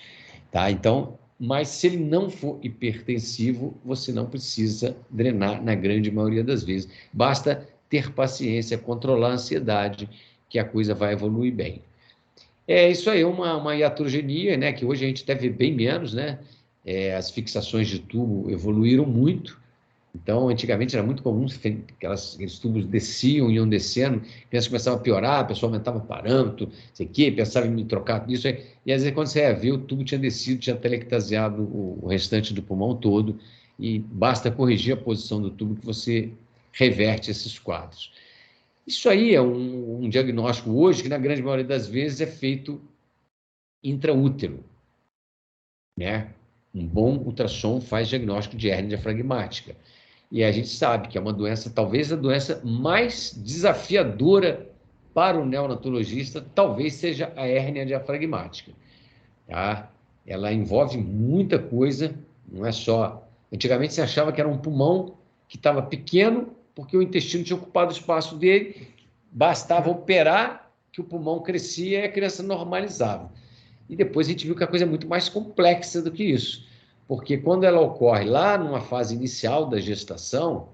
tá? Então, mas se ele não for hipertensivo, você não precisa drenar na grande maioria das vezes, basta ter paciência, controlar a ansiedade, que a coisa vai evoluir bem. Isso aí, uma iatrogenia, né, que hoje a gente deve ver bem menos, né? As fixações de tubo evoluíram muito. Então, antigamente era muito comum aqueles tubos desciam, iam descendo, a criança começava a piorar, a pessoa aumentava o parâmetro, sei o quê, pensava em me trocar disso, e às vezes quando você ia ver, o tubo tinha descido, tinha telectasiado o restante do pulmão todo, e basta corrigir a posição do tubo que você reverte esses quadros. Isso aí é um diagnóstico hoje que, na grande maioria das vezes, é feito intraútero, né? Um bom ultrassom faz diagnóstico de hérnia diafragmática. E a gente sabe que é uma doença, talvez a doença mais desafiadora para o neonatologista, talvez seja a hérnia diafragmática. tá? Ela envolve muita coisa, não é só... Antigamente você achava que era um pulmão que estava pequeno, porque o intestino tinha ocupado o espaço dele, bastava operar que o pulmão crescia e a criança normalizava. E depois a gente viu que a coisa é muito mais complexa do que isso, porque quando ela ocorre lá numa fase inicial da gestação,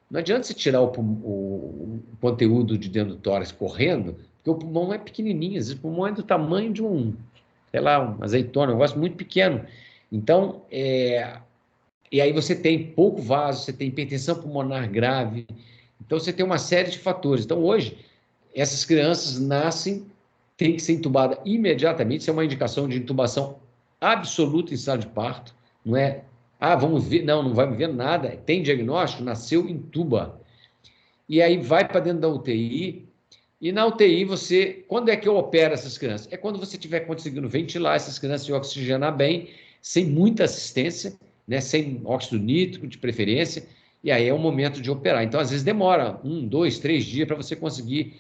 não adianta você tirar o conteúdo de dentro do tórax correndo, porque o pulmão é pequenininho, às vezes o pulmão é do tamanho de sei lá, uma azeitona, um negócio muito pequeno. Então, e aí você tem pouco vaso, você tem hipertensão pulmonar grave, então você tem uma série de fatores. Então, hoje, essas crianças nascem, tem que ser intubada imediatamente, isso é uma indicação de intubação absoluta em sala de parto, não é, vamos ver, não vai ver nada, tem diagnóstico, nasceu, intuba. E aí vai para dentro da UTI, e na UTI você, quando é que eu opero essas crianças? É quando você estiver conseguindo ventilar essas crianças e oxigenar bem, sem muita assistência, né, sem óxido nítrico de preferência, e aí é o momento de operar. Então, às vezes demora 1, 2, 3 dias para você conseguir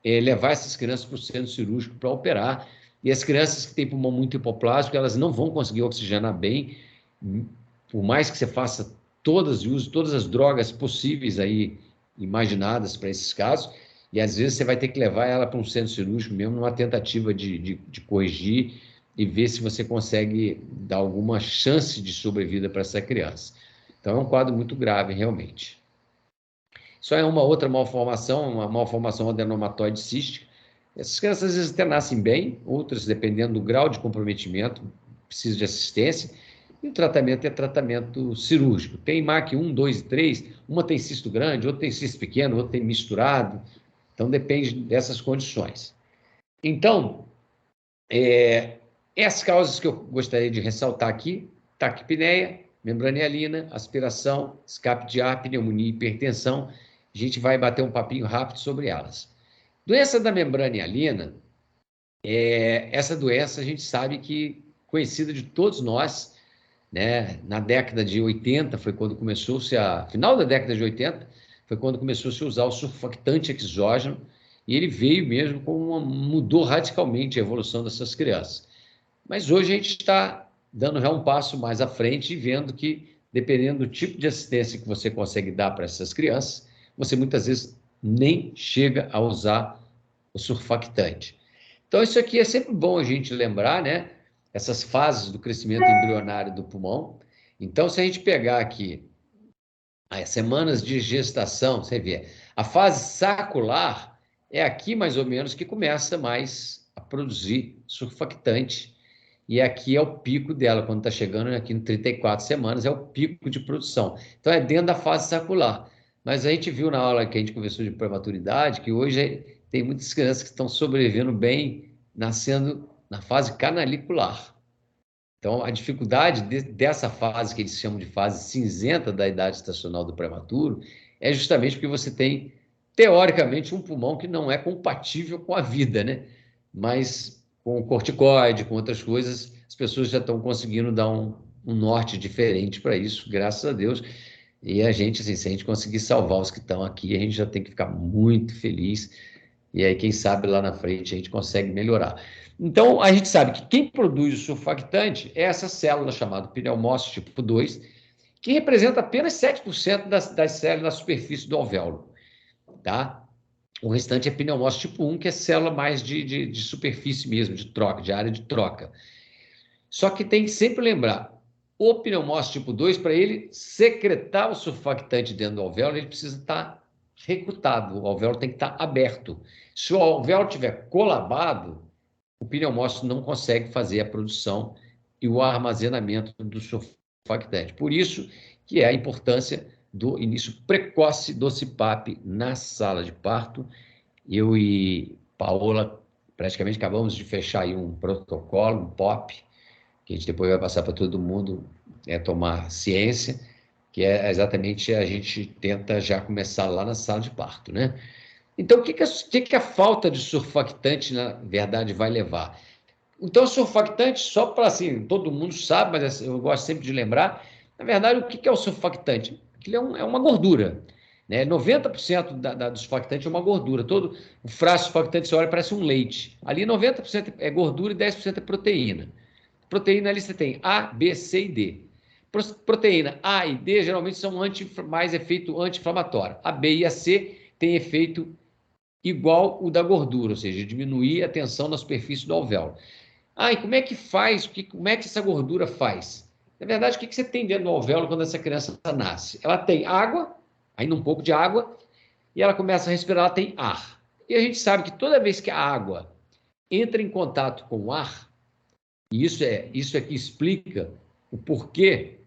levar essas crianças para o centro cirúrgico para operar. E as crianças que têm pulmão muito hipoplástico, elas não vão conseguir oxigenar bem, por mais que você faça todas e use todas as drogas possíveis aí, imaginadas para esses casos, e às vezes você vai ter que levar ela para um centro cirúrgico mesmo, numa tentativa de corrigir e ver se você consegue dar alguma chance de sobrevida para essa criança. Então é um quadro muito grave, realmente. Isso é uma outra malformação, uma malformação adenomatoide cística. Essas crianças às vezes até nascem bem, outras, dependendo do grau de comprometimento, precisam de assistência. E o tratamento é tratamento cirúrgico. Tem MAC 1, 2 e 3, uma tem cisto grande, outra tem cisto pequeno, outra tem misturado. Então, depende dessas condições. Então, as causas que eu gostaria de ressaltar aqui: taquipneia, membrana hialina, aspiração, escape de ar, pneumonia e hipertensão. A gente vai bater um papinho rápido sobre elas. Doença da membrana hialina, essa doença a gente sabe que conhecida de todos nós, né? Na década de 80 foi quando começou-se final da década de 80 foi quando começou-se a usar o surfactante exógeno, e ele veio mesmo mudou radicalmente a evolução dessas crianças. Mas hoje a gente está dando já um passo mais à frente e vendo que, dependendo do tipo de assistência que você consegue dar para essas crianças, você muitas vezes nem chega a usar o surfactante. Então, isso aqui é sempre bom a gente lembrar, né? Essas fases do crescimento embrionário do pulmão. Então, se a gente pegar aqui as semanas de gestação, você vê, a fase sacular é aqui mais ou menos que começa mais a produzir surfactante. E aqui é o pico dela, quando está chegando aqui em 34 semanas, é o pico de produção. Então, é dentro da fase sacular. Mas a gente viu na aula que a gente conversou de prematuridade, que hoje tem muitas crianças que estão sobrevivendo bem, nascendo na fase canalicular. Então, a dificuldade dessa fase, que eles chamam de fase cinzenta da idade estacional do prematuro, é justamente porque você tem, teoricamente, um pulmão que não é compatível com a vida, né? Mas com corticoide, com outras coisas, as pessoas já estão conseguindo dar um norte diferente para isso, graças a Deus. E a gente, assim, se a gente conseguir salvar os que estão aqui, a gente já tem que ficar muito feliz. E aí, quem sabe lá na frente a gente consegue melhorar. Então, a gente sabe que quem produz o surfactante é essa célula chamada pneumócito tipo 2, que representa apenas 7% das células da superfície do alvéolo, tá? O restante é pneumócito tipo 1, que é célula mais de superfície mesmo, de troca, de área de troca. Só que tem que sempre lembrar, o pneumócito tipo 2, para ele secretar o surfactante dentro do alvéolo, ele precisa estar recrutado, o alvéolo tem que estar aberto. Se o alvéolo estiver colabado, o pneumócito não consegue fazer a produção e o armazenamento do surfactante. Por isso que é a importância do início precoce do CPAP na sala de parto. Eu e Paola praticamente acabamos de fechar aí um protocolo, um POP, que a gente depois vai passar para todo mundo tomar ciência, que é exatamente a gente tenta já começar lá na sala de parto, né? Então, o que a falta de surfactante, na verdade, vai levar? Então, o surfactante, só para assim, todo mundo sabe, mas eu gosto sempre de lembrar, na verdade, o que é o surfactante? Aquilo é uma gordura. Né? 90% do surfactante é uma gordura. Todo o frasco de surfactante, você olha, parece um leite. Ali 90% é gordura e 10% é proteína. proteína ali você tem A, B, C e D. Proteína A e D geralmente são mais efeito anti-inflamatório. A B e a C têm efeito igual o da gordura, ou seja, diminuir a tensão na superfície do alvéolo. E como é que faz? Como é que essa gordura faz? Na verdade, o que você tem dentro do alvéolo quando essa criança nasce? Ela tem água, ainda um pouco de água, e ela começa a respirar, ela tem ar. E a gente sabe que toda vez que a água entra em contato com o ar, e isso é que explica o porquê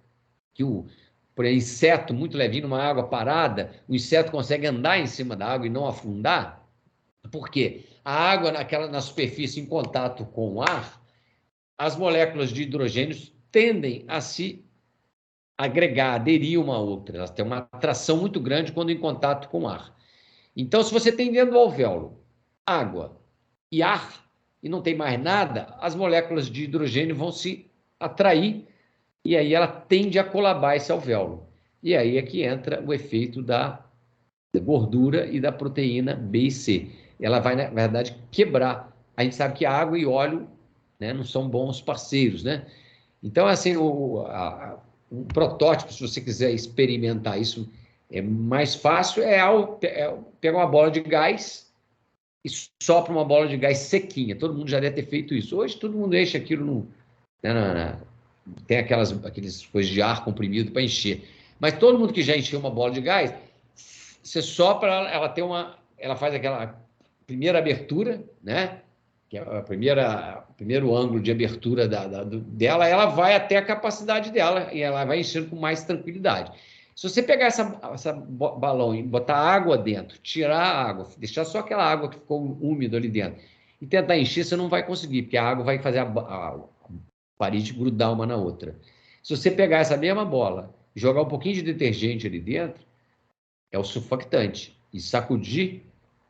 que por exemplo, inseto muito levinho numa água parada, o inseto consegue andar em cima da água e não afundar. Por quê? A água na superfície em contato com o ar, as moléculas de hidrogênio tendem a se agregar, aderir uma à outra. Elas têm uma atração muito grande quando em contato com o ar. Então, se você tem dentro do alvéolo água e ar, e não tem mais nada, as moléculas de hidrogênio vão se atrair, e aí ela tende a colabar esse alvéolo. E aí é que entra o efeito da gordura e da proteína B e C. Ela vai, na verdade, quebrar. A gente sabe que água e óleo, né, não são bons parceiros, né? Então, assim, um protótipo, se você quiser experimentar isso, é mais fácil, pegar uma bola de gás e sopra uma bola de gás sequinha. Todo mundo já deve ter feito isso. Hoje, todo mundo enche aquilo tem aqueles coisas de ar comprimido para encher. Mas todo mundo que já encheu uma bola de gás, você sopra, ela faz aquela primeira abertura, né? Que é o primeiro ângulo de abertura dela, ela vai até a capacidade dela e ela vai enchendo com mais tranquilidade. Se você pegar essa balão e botar água dentro, tirar a água, deixar só aquela água que ficou úmida ali dentro e tentar encher, você não vai conseguir, porque a água vai fazer a parede grudar uma na outra. Se você pegar essa mesma bola, jogar um pouquinho de detergente ali dentro, é o surfactante, e sacudir,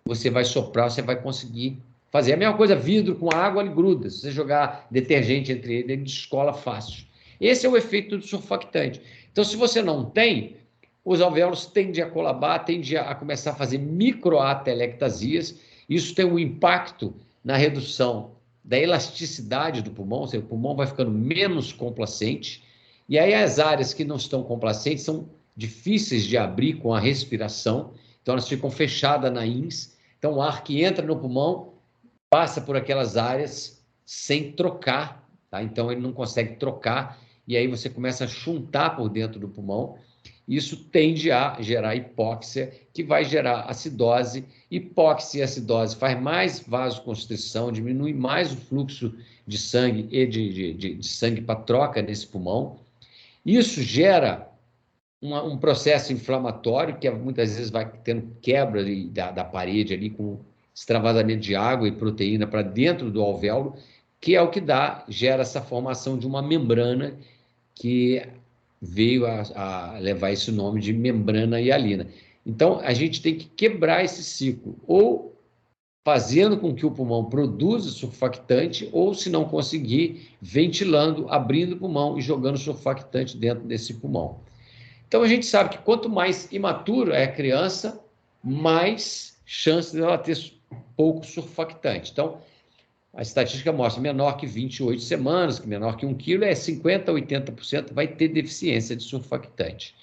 você vai soprar, você vai conseguir fazer. A mesma coisa, vidro com água, ele gruda. Se você jogar detergente entre ele descola fácil. Esse é o efeito do surfactante. Então, se você não tem, os alvéolos tendem a colabar, tendem a começar a fazer microatelectasias. Isso tem um impacto na redução da elasticidade do pulmão, ou seja, o pulmão vai ficando menos complacente, e aí as áreas que não estão complacentes são difíceis de abrir com a respiração, então elas ficam fechadas na íns, então o ar que entra no pulmão passa por aquelas áreas sem trocar, tá? Então ele não consegue trocar, e aí você começa a chuntar por dentro do pulmão. Isso tende a gerar hipóxia, que vai gerar acidose. Hipóxia e acidose faz mais vasoconstrição, diminui mais o fluxo de sangue e de sangue para troca nesse pulmão. Isso gera um processo inflamatório, que muitas vezes vai tendo quebra ali da parede ali, com extravasamento de água e proteína para dentro do alvéolo, que é o que gera essa formação de uma membrana que veio a levar esse nome de membrana hialina. Então, a gente tem que quebrar esse ciclo, ou fazendo com que o pulmão produza surfactante, ou, se não conseguir, ventilando, abrindo o pulmão e jogando surfactante dentro desse pulmão. Então, a gente sabe que quanto mais imaturo é a criança, mais chance dela ter pouco surfactante. Então, a estatística mostra menor que 28 semanas, que menor que 1 quilo, 50% a 80% vai ter deficiência de surfactante.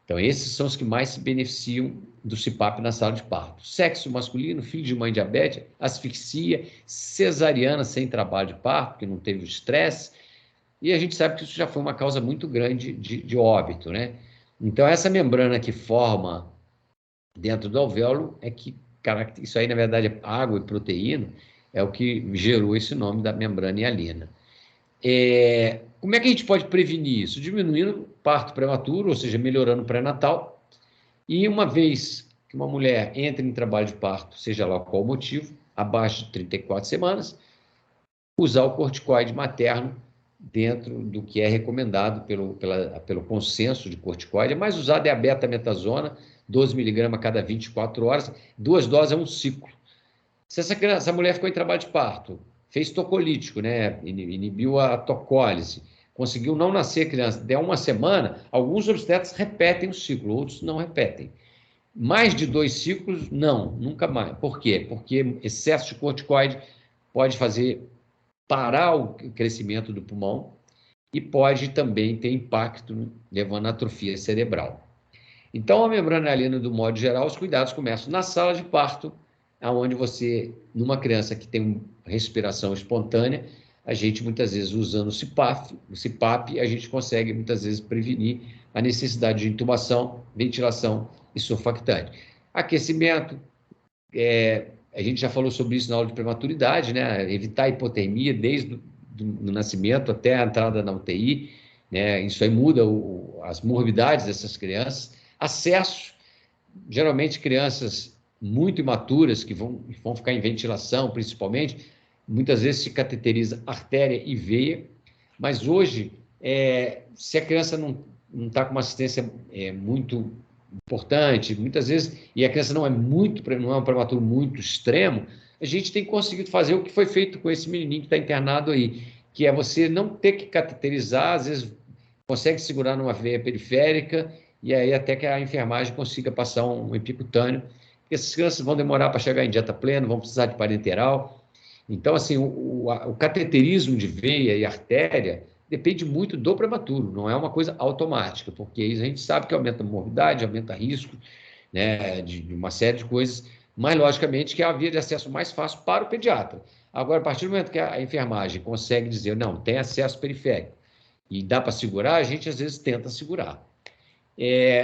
Então, esses são os que mais se beneficiam do CPAP na sala de parto. Sexo masculino, filho de mãe diabética, asfixia, cesariana sem trabalho de parto, que não teve o estresse, e a gente sabe que isso já foi uma causa muito grande de óbito, né? Então, essa membrana que forma dentro do alvéolo isso aí, na verdade, é água e proteína, é o que gerou esse nome da membrana hialina. Como é que a gente pode prevenir isso? Diminuindo parto prematuro, ou seja, melhorando o pré-natal, e uma vez que uma mulher entra em trabalho de parto, seja lá qual o motivo, abaixo de 34 semanas, usar o corticoide materno dentro do que é recomendado pelo consenso de corticoide. A mais usada é a betametasona, 12 mg a cada 24 horas, 2 doses é um ciclo. Se essa mulher ficou em trabalho de parto, fez tocolítico, né? Inibiu a tocólise, conseguiu não nascer a criança, der uma semana, alguns obstetras repetem o ciclo, outros não repetem. Mais de 2 ciclos, não, nunca mais. Por quê? Porque excesso de corticoide pode fazer parar o crescimento do pulmão e pode também ter impacto, levando à atrofia cerebral. Então, a membrana hialina, do modo geral, os cuidados começam na sala de parto, aonde você, numa criança que tem respiração espontânea, a gente muitas vezes usando o CPAP, a gente consegue muitas vezes prevenir a necessidade de intubação, ventilação e surfactante. Aquecimento, a gente já falou sobre isso na aula de prematuridade, né? Evitar a hipotermia desde o nascimento até a entrada na UTI, né? Isso aí muda as morbidades dessas crianças. Acesso, geralmente crianças muito imaturas, que vão ficar em ventilação, principalmente, muitas vezes se cateteriza artéria e veia, mas hoje, se a criança não está com uma assistência muito importante, muitas vezes, e a criança não é um prematuro muito extremo, a gente tem conseguido fazer o que foi feito com esse menininho que está internado aí, que é você não ter que cateterizar, às vezes consegue segurar numa veia periférica, e aí até que a enfermagem consiga passar um epicutâneo, porque essas crianças vão demorar para chegar em dieta plena, vão precisar de parenteral. Então, assim, o cateterismo de veia e artéria depende muito do prematuro, não é uma coisa automática, porque isso a gente sabe que aumenta a morbidade, aumenta risco, né, de uma série de coisas, mas, logicamente, que é a via de acesso mais fácil para o pediatra. Agora, a partir do momento que a enfermagem consegue dizer, não, tem acesso periférico, e dá para segurar, a gente às vezes tenta segurar.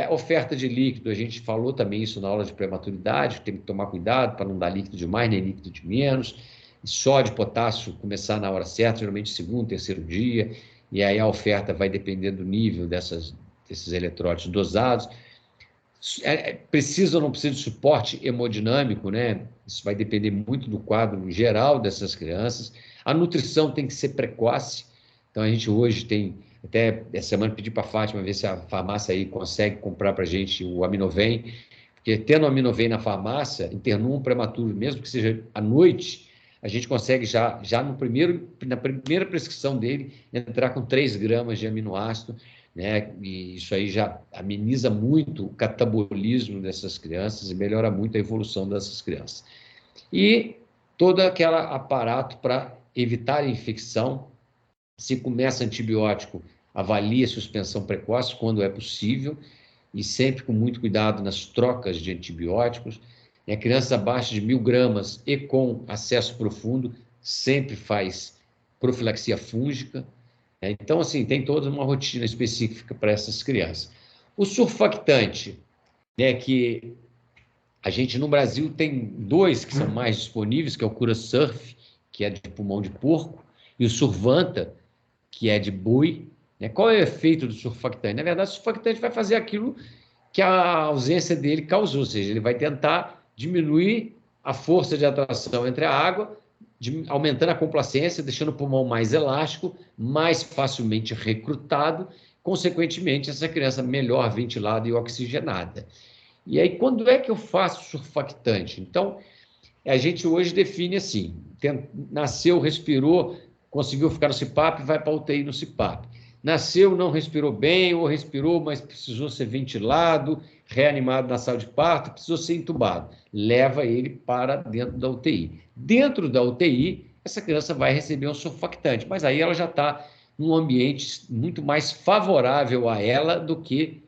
Oferta de líquido, a gente falou também isso na aula de prematuridade, tem que tomar cuidado para não dar líquido demais, nem líquido de menos. Sódio, potássio, começar na hora certa, geralmente segundo, terceiro dia, e aí a oferta vai depender do nível desses eletrólitos dosados. Precisa ou não precisa de suporte hemodinâmico, né? Isso vai depender muito do quadro geral dessas crianças. A nutrição tem que ser precoce, então a gente hoje tem, até essa semana pedi para a Fátima ver se a farmácia aí consegue comprar para a gente o Aminovem, porque tendo o Aminovem na farmácia, internou um prematuro, mesmo que seja à noite, a gente consegue já na primeira prescrição dele, entrar com 3 gramas de aminoácido, né? E isso aí já ameniza muito o catabolismo dessas crianças e melhora muito a evolução dessas crianças. E todo aquele aparato para evitar a infecção. Se começa antibiótico, avalie a suspensão precoce quando é possível e sempre com muito cuidado nas trocas de antibióticos. Crianças abaixo de 1.000 gramas e com acesso profundo sempre faz profilaxia fúngica. Então, assim, tem toda uma rotina específica para essas crianças. O surfactante, que a gente no Brasil tem 2 que são mais disponíveis, que é o CuraSurf, que é de pulmão de porco, e o Survanta, que é de boi. Qual é o efeito do surfactante? Na verdade, o surfactante vai fazer aquilo que a ausência dele causou, ou seja, ele vai tentar diminuir a força de atração entre a água, aumentando a complacência, deixando o pulmão mais elástico, mais facilmente recrutado, consequentemente, essa criança melhor ventilada e oxigenada. E aí, quando é que eu faço surfactante? Então, a gente hoje define assim, nasceu, respirou, conseguiu ficar no CPAP, vai para a UTI no CPAP. Nasceu, não respirou bem, ou respirou, mas precisou ser ventilado, reanimado na sala de parto, precisou ser entubado. Leva ele para dentro da UTI. Dentro da UTI, essa criança vai receber um surfactante, mas aí ela já está num ambiente muito mais favorável a ela do que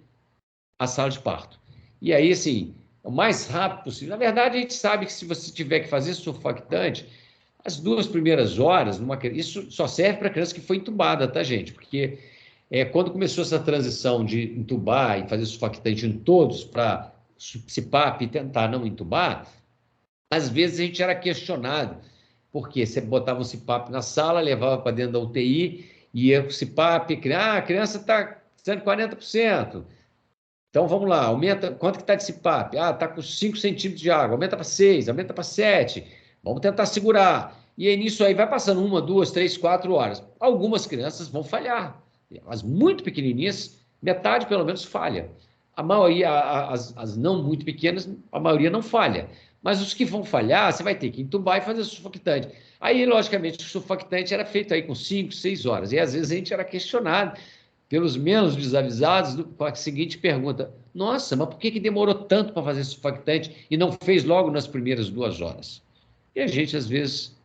a sala de parto. E aí, assim, o mais rápido possível. Na verdade, a gente sabe que se você tiver que fazer surfactante, as 2 primeiras horas, isso só serve para criança que foi entubada, tá, gente? Porque quando começou essa transição de entubar e fazer surfactante em todos para CPAP e tentar não entubar, às vezes a gente era questionado, porque você botava um CPAP na sala, levava para dentro da UTI, e ia com o CPAP, a criança está 140%. Então, vamos lá, aumenta, quanto que está de CPAP? Está com 5 centímetros de água, aumenta para 6, aumenta para 7, vamos tentar segurar. E aí, nisso aí, vai passando 1, 2, 3, 4 horas. Algumas crianças vão falhar, as muito pequenininhas, metade pelo menos falha. A maioria, as não muito pequenas, a maioria não falha. Mas os que vão falhar, você vai ter que entubar e fazer surfactante. Aí, logicamente, o surfactante era feito aí com 5, 6 horas. E às vezes a gente era questionado pelos menos desavisados com a seguinte pergunta: nossa, mas por que demorou tanto para fazer surfactante e não fez logo nas primeiras 2 horas? E a gente, às vezes,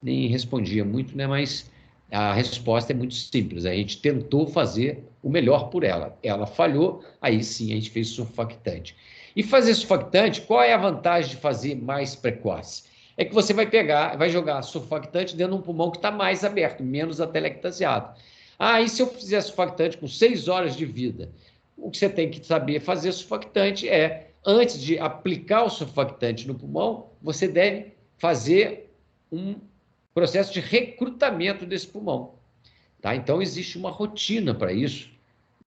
nem respondia muito, né? Mas a resposta é muito simples. A gente tentou fazer o melhor por ela. Ela falhou, aí sim a gente fez surfactante. E fazer surfactante, qual é a vantagem de fazer mais precoce? É que você vai pegar, vai jogar surfactante dentro de um pulmão que está mais aberto, menos atelectasiado. Ah, e se eu fizer surfactante com 6 horas de vida? O que você tem que saber fazer surfactante é, antes de aplicar o surfactante no pulmão, você deve fazer um processo de recrutamento desse pulmão. Tá? Então, existe uma rotina para isso.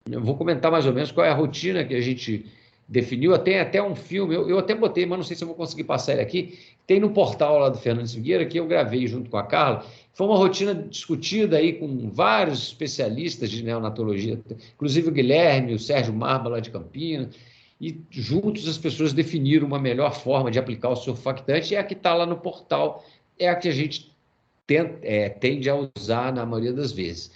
Eu vou comentar mais ou menos qual é a rotina que a gente definiu. Tem até um filme, eu até botei, mas não sei se eu vou conseguir passar ele aqui. Tem no portal lá do Fernando Figueira, que eu gravei junto com a Carla. Foi uma rotina discutida aí com vários especialistas de neonatologia, inclusive o Guilherme, o Sérgio Marba, lá de Campinas. E juntos as pessoas definiram uma melhor forma de aplicar o surfactante, e é a que está lá no portal, é a que a gente tende a usar na maioria das vezes.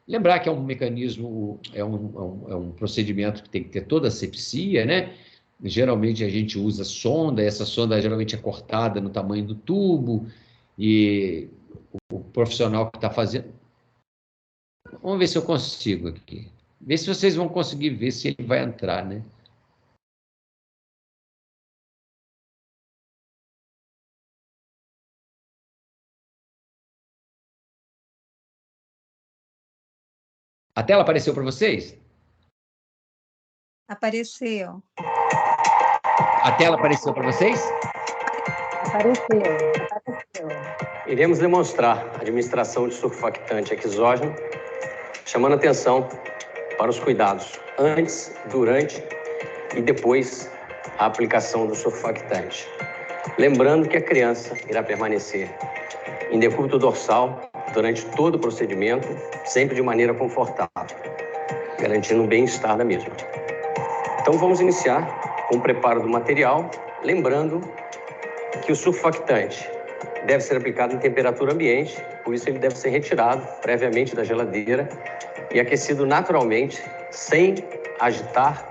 Lembrar que é um mecanismo, é um procedimento que tem que ter toda a asepsia, né? Geralmente a gente usa sonda, essa sonda geralmente é cortada no tamanho do tubo, e o profissional que está fazendo. Vamos ver se eu consigo aqui. Ver se vocês vão conseguir ver se ele vai entrar, né? A tela apareceu para vocês? Apareceu. A tela apareceu para vocês? Apareceu. Iremos demonstrar a administração de surfactante exógeno, chamando atenção para os cuidados antes, durante e depois a aplicação do surfactante. Lembrando que a criança irá permanecer em decúbito dorsal durante todo o procedimento, sempre de maneira confortável, garantindo o bem-estar da mesma. Então vamos iniciar com o preparo do material, lembrando que o surfactante deve ser aplicado em temperatura ambiente, por isso ele deve ser retirado previamente da geladeira e aquecido naturalmente, sem agitar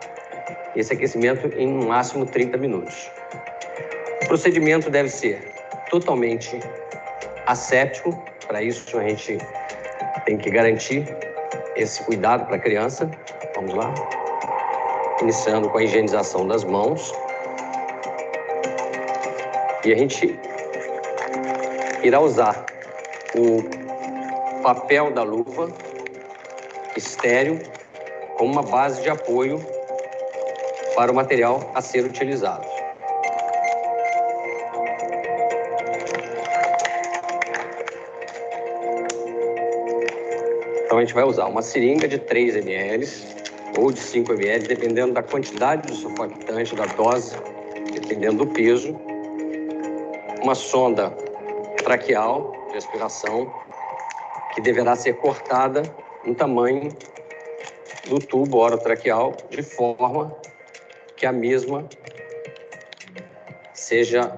esse aquecimento em no máximo 30 minutos. O procedimento deve ser totalmente asséptico, para isso a gente tem que garantir esse cuidado para a criança. Vamos lá. Iniciando com a higienização das mãos. E a gente irá usar o papel da luva estéreo como uma base de apoio para o material a ser utilizado. Então a gente vai usar uma seringa de 3 ml ou de 5 ml, dependendo da quantidade do surfactante, da dose, dependendo do peso. Uma sonda traqueal de aspiração que deverá ser cortada no tamanho do tubo orotraqueal, de forma que a mesma seja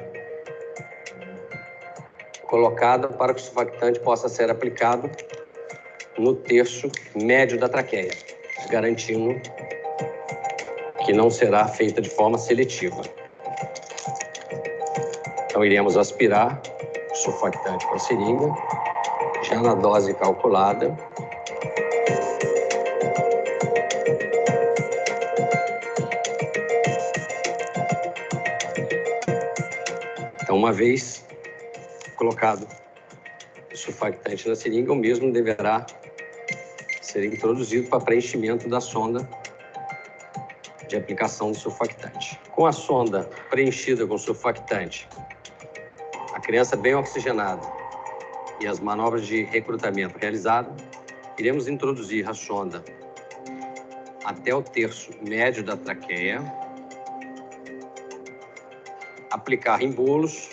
colocada para que o surfactante possa ser aplicado no terço médio da traqueia, garantindo que não será feita de forma seletiva. Então, iremos aspirar o surfactante com a seringa, já na dose calculada. Então, uma vez colocado o surfactante na seringa, o mesmo deverá ser introduzido para preenchimento da sonda de aplicação do surfactante. Com a sonda preenchida com surfactante, a criança bem oxigenada e as manobras de recrutamento realizadas, iremos introduzir a sonda até o terço médio da traqueia, aplicar em bolos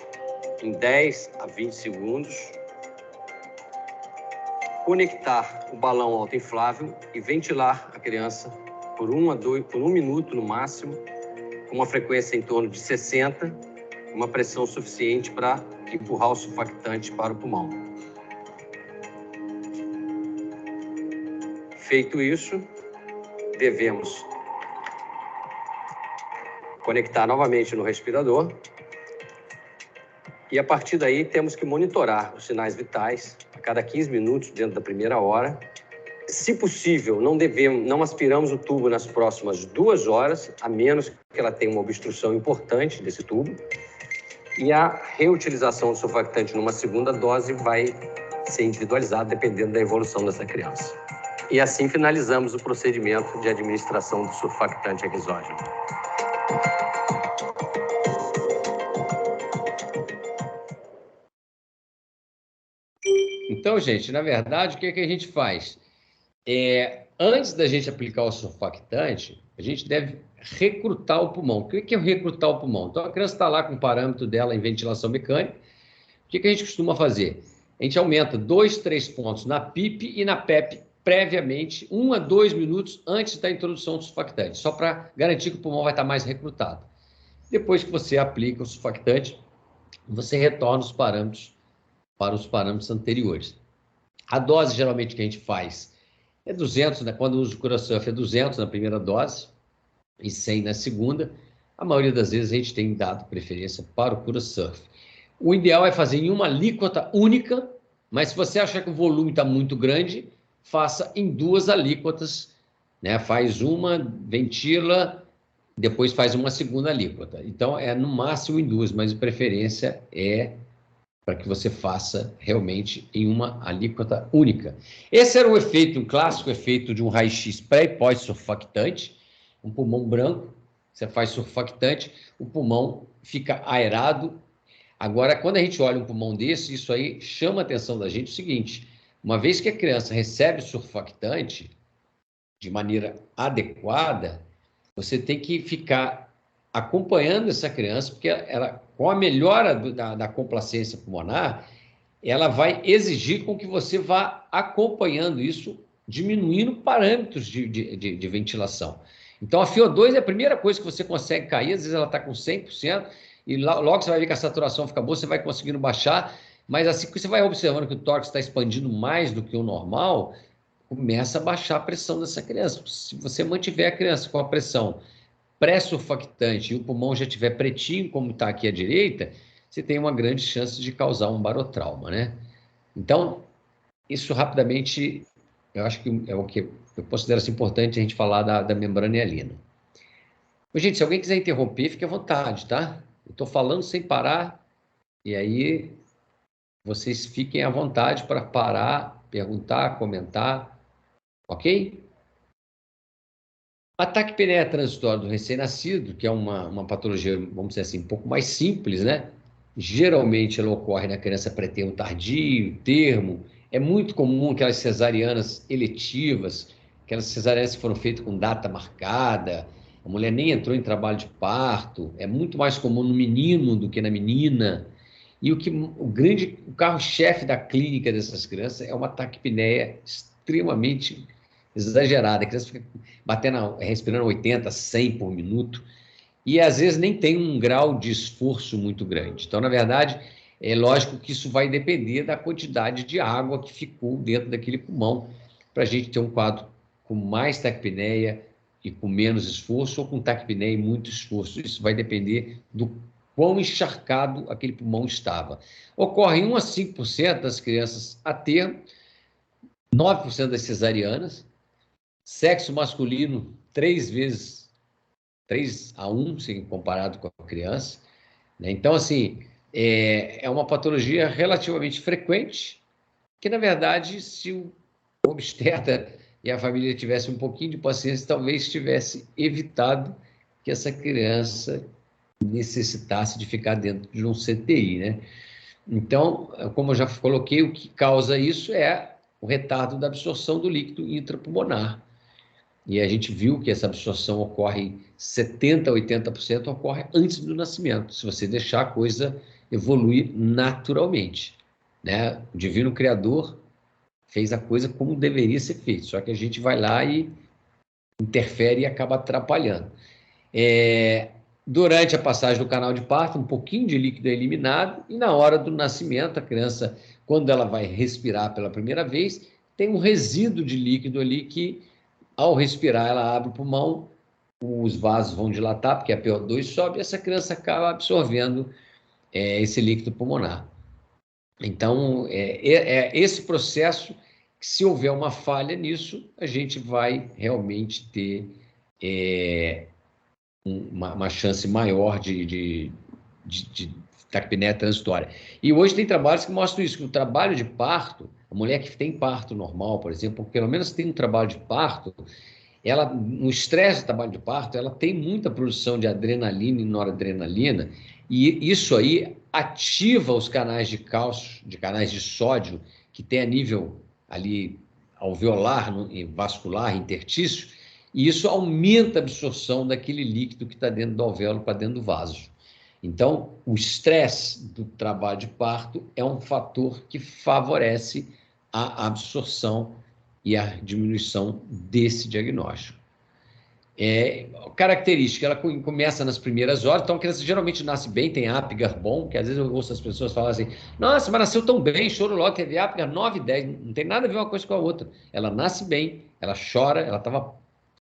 em 10 a 20 segundos, conectar o balão autoinflável e ventilar a criança por 1 minuto no máximo, com uma frequência em torno de 60, uma pressão suficiente para empurrar o surfactante para o pulmão. Feito isso, devemos conectar novamente no respirador E a partir daí temos que monitorar os sinais vitais a cada 15 minutos dentro da primeira hora. Se possível, não aspiramos o tubo nas próximas 2 horas, a menos que ela tenha uma obstrução importante desse tubo. E a reutilização do surfactante numa segunda dose vai ser individualizada dependendo da evolução dessa criança. E assim finalizamos o procedimento de administração do surfactante exógeno. Então, gente, na verdade, o que é que a gente faz? Antes da gente aplicar o surfactante, a gente deve recrutar o pulmão. O que é recrutar o pulmão? Então, a criança está lá com o parâmetro dela em ventilação mecânica. O que a gente costuma fazer? A gente aumenta 2, 3 pontos na PIP e na PEP previamente, 1 a 2 minutos antes da introdução do surfactante, só para garantir que o pulmão vai estar mais recrutado. Depois que você aplica o surfactante, você retorna os parâmetros para os parâmetros anteriores. A dose, geralmente, que a gente faz é 200, né? Quando usa o CuraSurf é 200 na primeira dose e 100 na segunda. A maioria das vezes a gente tem dado preferência para o CuraSurf. O ideal é fazer em uma alíquota única, mas se você achar que o volume está muito grande, faça em 2 alíquotas, né? Faz uma, ventila, depois faz uma segunda alíquota. Então, é no máximo em 2, mas a preferência é para que você faça realmente em uma alíquota única. Esse era o efeito, um clássico efeito de um raio-x pré e pós-surfactante, um pulmão branco, você faz surfactante, o pulmão fica aerado. Agora, quando a gente olha um pulmão desse, isso aí chama a atenção da gente o seguinte: uma vez que a criança recebe surfactante de maneira adequada, você tem que ficar acompanhando essa criança, porque ela, com a melhora da complacência pulmonar, ela vai exigir com que você vá acompanhando isso, diminuindo parâmetros de ventilação. Então, a FiO2 é a primeira coisa que você consegue cair, às vezes ela está com 100%, e logo você vai ver que a saturação fica boa, você vai conseguindo baixar, mas assim que você vai observando que o tórax está expandindo mais do que o normal, começa a baixar a pressão dessa criança. Se você mantiver a criança com a pressão pré-surfactante e o pulmão já estiver pretinho, como está aqui à direita, você tem uma grande chance de causar um barotrauma, né? Então, isso rapidamente, eu acho que é o que eu considero assim, importante a gente falar da membrana hialina. Gente, se alguém quiser interromper, fique à vontade, tá? Eu estou falando sem parar, e aí vocês fiquem à vontade para parar, perguntar, comentar, ok? A taquipneia transitória do recém-nascido, que é uma patologia, vamos dizer assim, um pouco mais simples, né? Geralmente ela ocorre na criança pré-termo tardio, termo. É muito comum aquelas cesarianas eletivas, aquelas cesarianas que foram feitas com data marcada, a mulher nem entrou em trabalho de parto. É muito mais comum no menino do que na menina. E o carro-chefe da clínica dessas crianças é uma taquipneia extremamente exagerada. A criança fica respirando 80, 100 por minuto, e às vezes nem tem um grau de esforço muito grande. Então, na verdade, é lógico que isso vai depender da quantidade de água que ficou dentro daquele pulmão, para a gente ter um quadro com mais taquipneia e com menos esforço, ou com taquipneia e muito esforço. Isso vai depender do quão encharcado aquele pulmão estava. Ocorre em 1 a 5% das crianças a termo, 9% das cesarianas, sexo masculino 3 a 1, assim, comparado com a criança, né? Então, assim, é uma patologia relativamente frequente, que, na verdade, se o obstetra e a família tivesse um pouquinho de paciência, talvez tivesse evitado que essa criança necessitasse de ficar dentro de um CTI, né? Então, como eu já coloquei, o que causa isso é o retardo da absorção do líquido intrapulmonar. E a gente viu que essa absorção ocorre 70% a 80% ocorre antes do nascimento, se você deixar a coisa evoluir naturalmente, né? O Divino Criador fez a coisa como deveria ser feito, só que a gente vai lá e interfere e acaba atrapalhando. Durante a passagem do canal de parto, um pouquinho de líquido é eliminado, e na hora do nascimento, a criança, quando ela vai respirar pela primeira vez, tem um resíduo de líquido ali que, ao respirar, ela abre o pulmão, os vasos vão dilatar, porque a PO2 sobe, e essa criança acaba absorvendo esse líquido pulmonar. Então, esse processo, se houver uma falha nisso, a gente vai realmente ter uma chance maior de taquipneia transitória. E hoje tem trabalhos que mostram isso, que o trabalho de parto, a mulher que tem parto normal, por exemplo, pelo menos tem um trabalho de parto, ela, no estresse do trabalho de parto, ela tem muita produção de adrenalina e noradrenalina, e isso aí ativa os canais de cálcio, de canais de sódio, que tem a nível ali alveolar, vascular, intertício, e isso aumenta a absorção daquele líquido que está dentro do alvéolo para dentro do vaso. Então, o estresse do trabalho de parto é um fator que favorece a absorção e a diminuição desse diagnóstico. Característica, ela começa nas primeiras horas, então a criança geralmente nasce bem, tem Apgar bom, que às vezes eu ouço as pessoas falarem assim, nossa, mas nasceu tão bem, choro logo, teve Apgar 9 e 10, não tem nada a ver uma coisa com a outra. Ela nasce bem, ela chora, ela estava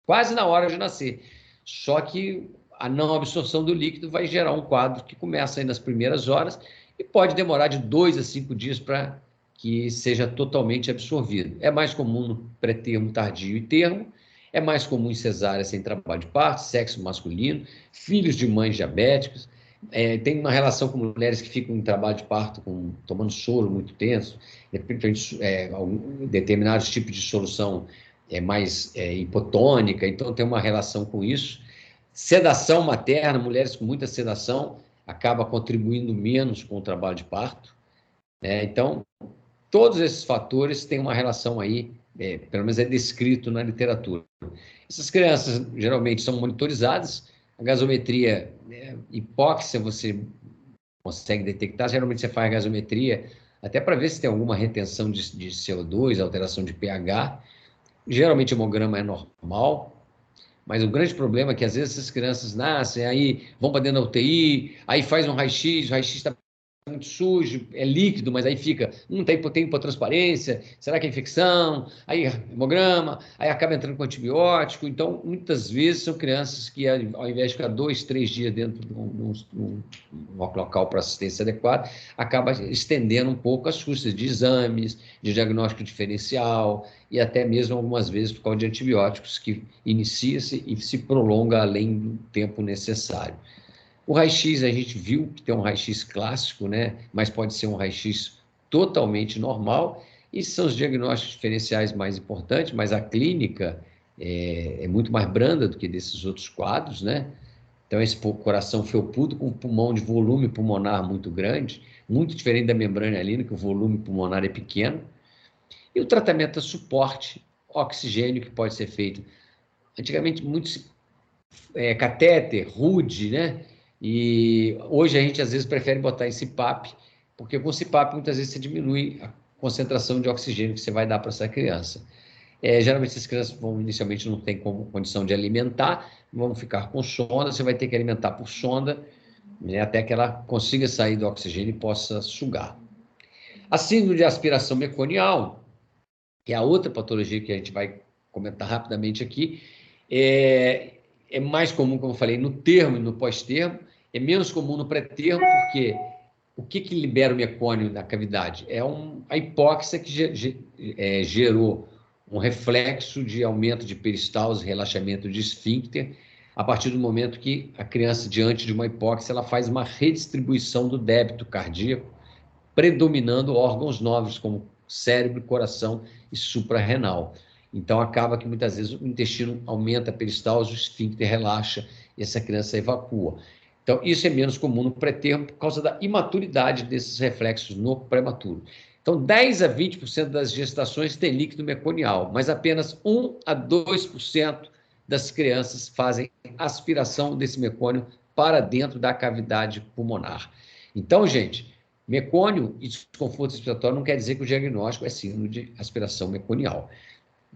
quase na hora de nascer, só que a não absorção do líquido vai gerar um quadro que começa aí nas primeiras horas e pode demorar de 2 a 5 dias para que seja totalmente absorvido. É mais comum no pré-termo, tardio e termo, é mais comum em cesárea sem trabalho de parto, sexo masculino, filhos de mães diabéticas, tem uma relação com mulheres que ficam em trabalho de parto tomando soro muito tenso, determinados tipos de solução mais hipotônica, então tem uma relação com isso. Sedação materna, mulheres com muita sedação, acaba contribuindo menos com o trabalho de parto. Então, todos esses fatores têm uma relação aí, pelo menos é descrito na literatura. Essas crianças geralmente são monitorizadas, a gasometria, hipóxia você consegue detectar, geralmente você faz a gasometria até para ver se tem alguma retenção de CO2, alteração de pH, geralmente o hemograma é normal, mas o grande problema é que às vezes essas crianças nascem, aí vão para dentro da UTI, aí faz um raio-x, o raio-x está muito sujo, é líquido, mas aí fica, tem hipotransparência, será que é infecção? Aí hemograma, aí acaba entrando com antibiótico. Então, muitas vezes são crianças que, ao invés de ficar 2, 3 dias dentro de um local para assistência adequada, acaba estendendo um pouco as custas de exames, de diagnóstico diferencial e até mesmo algumas vezes por causa de antibióticos que inicia-se e se prolonga além do tempo necessário. O raio-x, a gente viu que tem um raio-x clássico, né? Mas pode ser um raio-x totalmente normal, e são os diagnósticos diferenciais mais importantes, mas a clínica é muito mais branda do que desses outros quadros, né? Então, esse coração felpudo com pulmão de volume pulmonar muito grande, muito diferente da membrana hialina, que o volume pulmonar é pequeno. E o tratamento é suporte, oxigênio, que pode ser feito. Antigamente, muitos catéter, RUD, né? E hoje a gente às vezes prefere botar em CPAP, porque com CPAP muitas vezes você diminui a concentração de oxigênio que você vai dar para essa criança. Geralmente essas crianças inicialmente não têm condição de alimentar, vão ficar com sonda, você vai ter que alimentar por sonda, né, até que ela consiga sair do oxigênio e possa sugar. A síndrome de aspiração meconial, que é a outra patologia que a gente vai comentar rapidamente aqui, é mais comum, como eu falei, no termo e no pós-termo, é menos comum no pré-termo, porque o que libera o mecônio na cavidade? A hipóxia que gerou um reflexo de aumento de peristalse, relaxamento de esfíncter, a partir do momento que a criança, diante de uma hipóxia, ela faz uma redistribuição do débito cardíaco, predominando órgãos nobres, como cérebro, coração e suprarrenal. Então, acaba que muitas vezes o intestino aumenta a peristalse, o esfíncter relaxa e essa criança evacua. Então, isso é menos comum no pré-termo por causa da imaturidade desses reflexos no prematuro. Então, 10 a 20% das gestações têm líquido meconial, mas apenas 1 a 2% das crianças fazem aspiração desse mecônio para dentro da cavidade pulmonar. Então, gente, mecônio e desconforto respiratório não quer dizer que o diagnóstico é síndrome de aspiração meconial.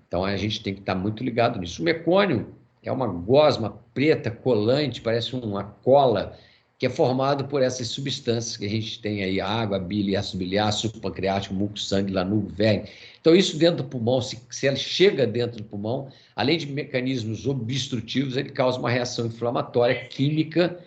Então, a gente tem que estar muito ligado nisso. O mecônio é uma gosma preta, colante, parece uma cola, que é formado por essas substâncias que a gente tem aí, água, bile, ácido biliar, suco pancreático, muco, sangue, lanugo, verme. Então, isso dentro do pulmão, se ela chega dentro do pulmão, além de mecanismos obstrutivos, ele causa uma reação inflamatória química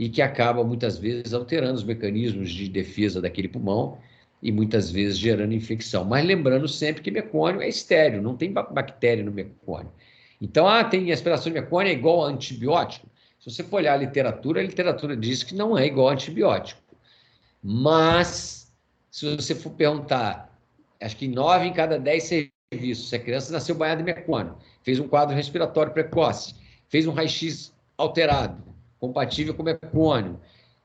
e que acaba, muitas vezes, alterando os mecanismos de defesa daquele pulmão e, muitas vezes, gerando infecção. Mas lembrando sempre que mecônio é estéril, não tem bactéria no mecônio. Então, tem aspiração de mecônio é igual a antibiótico. Se você for olhar a literatura diz que não é igual a antibiótico. Mas, se você for perguntar, acho que 9 em cada 10 serviços, se a criança nasceu banhada em mecônio, fez um quadro respiratório precoce, fez um raio-x alterado, compatível com mecônio,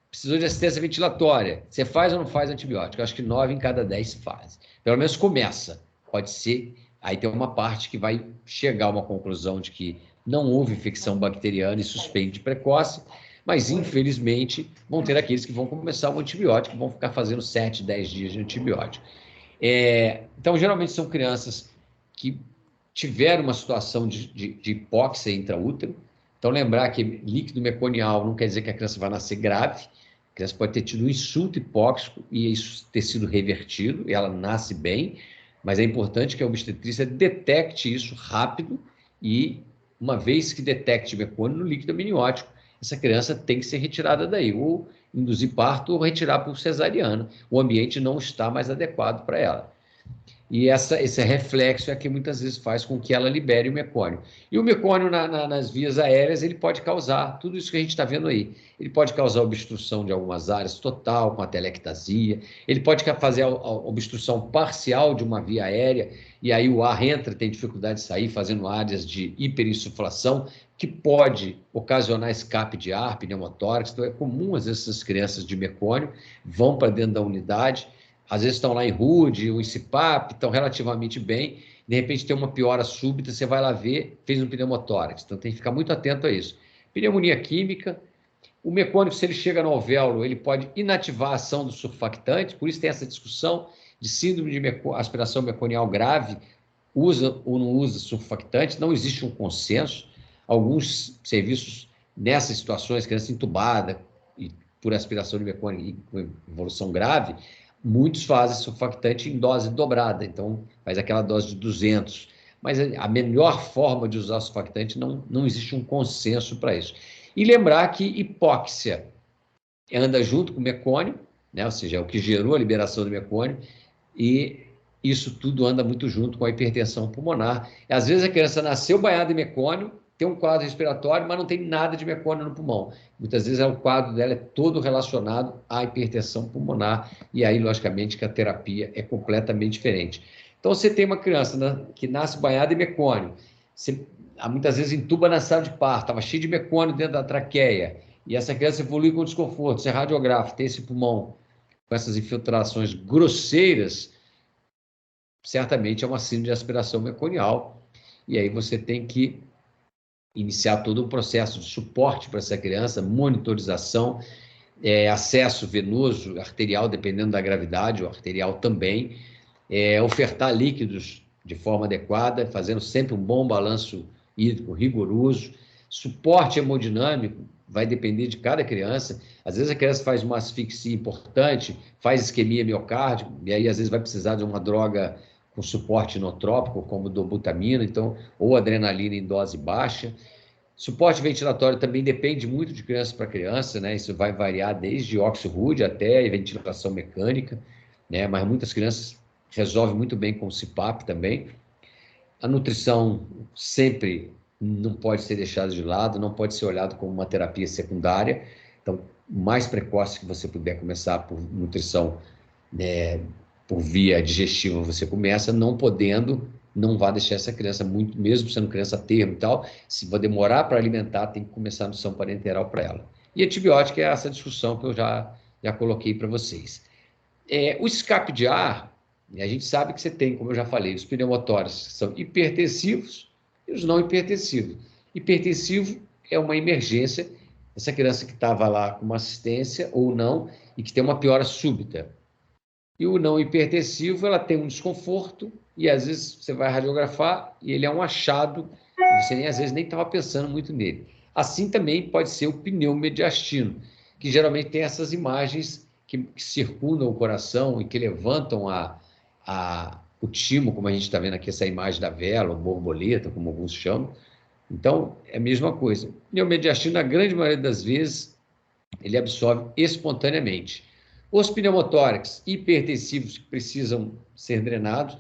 precisou de assistência ventilatória, você faz ou não faz antibiótico? Acho que 9 em cada 10 faz. Pelo menos começa. Pode ser, aí tem uma parte que vai chegar a uma conclusão de que não houve infecção bacteriana e suspende precoce, mas, infelizmente, vão ter aqueles que vão começar o antibiótico, vão ficar fazendo 7, 10 dias de antibiótico. Então, geralmente, são crianças que tiveram uma situação de hipóxia intraútero. Então, lembrar que líquido meconial não quer dizer que a criança vai nascer grave. A criança pode ter tido um insulto hipóxico e isso ter sido revertido, e ela nasce bem, mas é importante que a obstetrícia detecte isso rápido e, uma vez que detecte mecônio no líquido amniótico, essa criança tem que ser retirada daí, ou induzir parto ou retirar por cesariana. O ambiente não está mais adequado para ela. E esse reflexo é que muitas vezes faz com que ela libere o mecônio. E o mecônio nas vias aéreas, ele pode causar tudo isso que a gente está vendo aí. Ele pode causar obstrução de algumas áreas total, com a telectasia. Ele pode fazer a obstrução parcial de uma via aérea, e aí o ar entra, tem dificuldade de sair, fazendo áreas de hiperinsuflação, que pode ocasionar escape de ar, pneumotórax. Então, é comum, às vezes, essas crianças de mecônio vão para dentro da unidade, às vezes estão lá em RUD, ou em CPAP, estão relativamente bem, de repente tem uma piora súbita, você vai lá ver, fez um pneumotórax. Então, tem que ficar muito atento a isso. Pneumonia química, o mecônio, se ele chega no alvéolo, ele pode inativar a ação do surfactante, por isso tem essa discussão de síndrome de aspiração meconial grave, usa ou não usa surfactante, não existe um consenso. Alguns serviços, nessas situações, criança entubada, e por aspiração de mecônio e com evolução grave, muitos fazem surfactante em dose dobrada, então faz aquela dose de 200. Mas a melhor forma de usar surfactante, não existe um consenso para isso. E lembrar que hipóxia anda junto com o mecônio, né? Ou seja, é o que gerou a liberação do mecônio, e isso tudo anda muito junto com a hipertensão pulmonar. Às vezes a criança nasceu banhada em mecônio, tem um quadro respiratório, mas não tem nada de mecônio no pulmão. Muitas vezes o quadro dela é todo relacionado à hipertensão pulmonar, e aí, logicamente, que a terapia é completamente diferente. Então, você tem uma criança que nasce banhada em mecônio, você muitas vezes entuba na sala de parto, estava cheio de mecônio dentro da traqueia, e essa criança evolui com desconforto, você radiografa, tem esse pulmão com essas infiltrações grosseiras, certamente é uma síndrome de aspiração meconial, e aí você tem que iniciar todo um processo de suporte para essa criança, monitorização, acesso venoso, arterial, dependendo da gravidade, ou arterial também, ofertar líquidos de forma adequada, fazendo sempre um bom balanço hídrico rigoroso, suporte hemodinâmico, vai depender de cada criança. Às vezes a criança faz uma asfixia importante, faz isquemia miocárdica, e aí às vezes vai precisar de uma droga com suporte inotrópico, como dobutamina, então, ou adrenalina em dose baixa. Suporte ventilatório também depende muito de criança para criança, né? Isso vai variar desde óxido-rude até ventilação mecânica, né? Mas muitas crianças resolvem muito bem com o CPAP também. A nutrição sempre não pode ser deixada de lado, não pode ser olhado como uma terapia secundária. Então, o mais precoce que você puder começar por nutrição, né, por via digestiva, você começa, não podendo, não vá deixar essa criança muito, mesmo sendo criança termo e tal, se for demorar para alimentar, tem que começar a nutrição parenteral para ela. E antibiótico é essa discussão que eu já coloquei para vocês. O escape de ar, a gente sabe que você tem, como eu já falei, os pneumotórax que são hipertensivos e os não hipertensivos. Hipertensivo é uma emergência, essa criança que estava lá com uma assistência ou não, e que tem uma piora súbita. E o não hipertensivo, ela tem um desconforto, e às vezes você vai radiografar e ele é um achado, e você às vezes nem estava pensando muito nele. Assim também pode ser o pneumomediastino, que geralmente tem essas imagens que circundam o coração e que levantam o timo, como a gente está vendo aqui, essa imagem da vela, ou borboleta, como alguns chamam. Então, é a mesma coisa. Pneumomediastino, na grande maioria das vezes, ele absorve espontaneamente. Os pneumotórax hipertensivos que precisam ser drenados,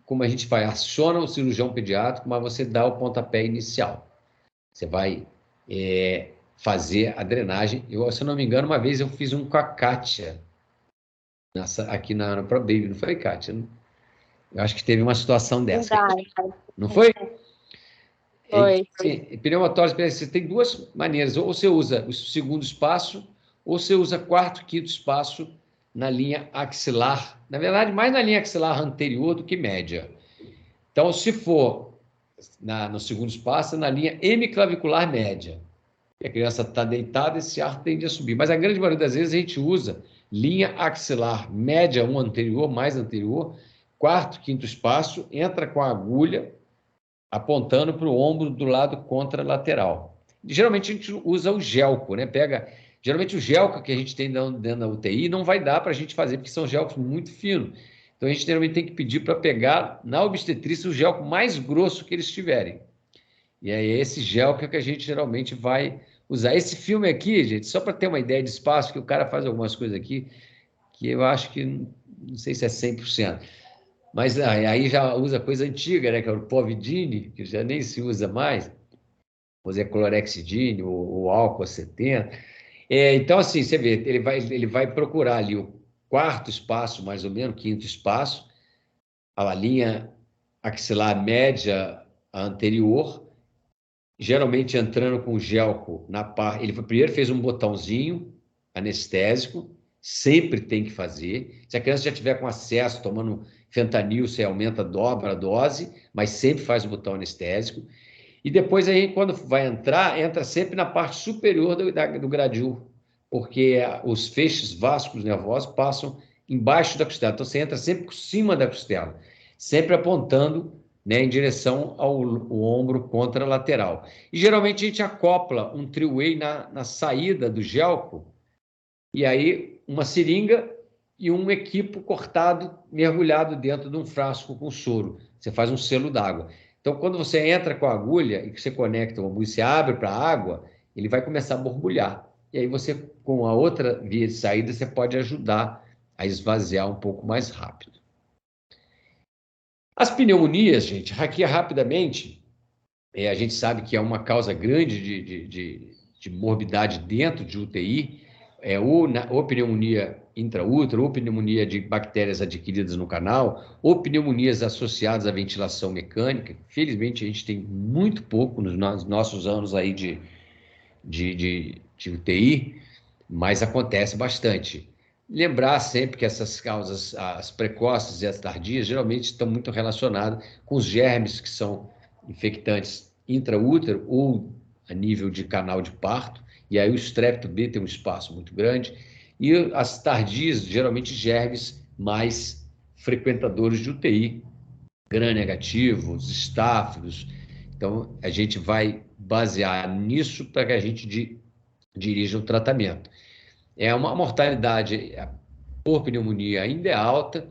como a gente faz, aciona o cirurgião pediátrico, mas você dá o pontapé inicial. Você vai fazer a drenagem. Se eu não me engano, uma vez eu fiz um com a Kátia, aqui na ProBaby, não foi, Kátia? Eu acho que teve uma situação dessa. Verdade. Não foi? Foi. Pneumotórax, você tem duas maneiras. Ou você usa o segundo espaço, ou você usa quarto, quinto espaço na linha axilar. Na verdade, mais na linha axilar anterior do que média. Então, se for no segundo espaço, é na linha hemiclavicular média. E a criança está deitada, esse ar tende a subir. Mas a grande maioria das vezes a gente usa linha axilar média, um anterior, mais anterior, quarto, quinto espaço, entra com a agulha, apontando para o ombro do lado contralateral. Geralmente a gente usa o gelco, né? Geralmente o gelco que a gente tem dentro da UTI não vai dar para a gente fazer, porque são gelcos muito finos. Então a gente geralmente tem que pedir para pegar na obstetrícia o gelco mais grosso que eles tiverem. E é esse gelco que a gente geralmente vai usar. Esse filme aqui, gente, só para ter uma ideia de espaço, que o cara faz algumas coisas aqui que eu acho que, não sei se é 100%. Mas aí já usa coisa antiga, né? Que é o Povidine, que já nem se usa mais. Usa clorexidine, o álcool 70. Então, assim, você vê, ele vai procurar ali o quarto espaço, mais ou menos, quinto espaço, a linha axilar média anterior, geralmente entrando com gelco na parte. Ele primeiro fez um botãozinho anestésico, sempre tem que fazer. Se a criança já tiver com acesso, tomando fentanil, você dobra a dose, mas sempre faz o botão anestésico. E depois, aí, quando vai entrar, entra sempre na parte superior do gradil, porque os feixes vascos nervosos passam embaixo da costela. Então, você entra sempre por cima da costela, sempre apontando, né, em direção ao ombro contralateral. E, geralmente, a gente acopla um three-way na saída do gelco, e aí uma seringa e um equipo cortado, mergulhado dentro de um frasco com soro. Você faz um selo d'água. Então, quando você entra com a agulha e que você conecta o agulha, você abre para a água, ele vai começar a borbulhar. E aí você, com a outra via de saída, você pode ajudar a esvaziar um pouco mais rápido. As pneumonias, gente, aqui rapidamente, a gente sabe que é uma causa grande de morbidade dentro de UTI, ou pneumonia intraútero, ou pneumonia de bactérias adquiridas no canal, ou pneumonias associadas à ventilação mecânica. Felizmente, a gente tem muito pouco nos nossos anos aí de UTI, mas acontece bastante. Lembrar sempre que essas causas, as precoces e as tardias, geralmente estão muito relacionadas com os germes que são infectantes intraútero ou a nível de canal de parto, e aí o estrepto B tem um espaço muito grande, e as tardias, geralmente germes mais frequentadores de UTI, gram-negativos, estáfilos. Então, a gente vai basear nisso para que a gente dirija o tratamento. Uma mortalidade por pneumonia ainda é alta,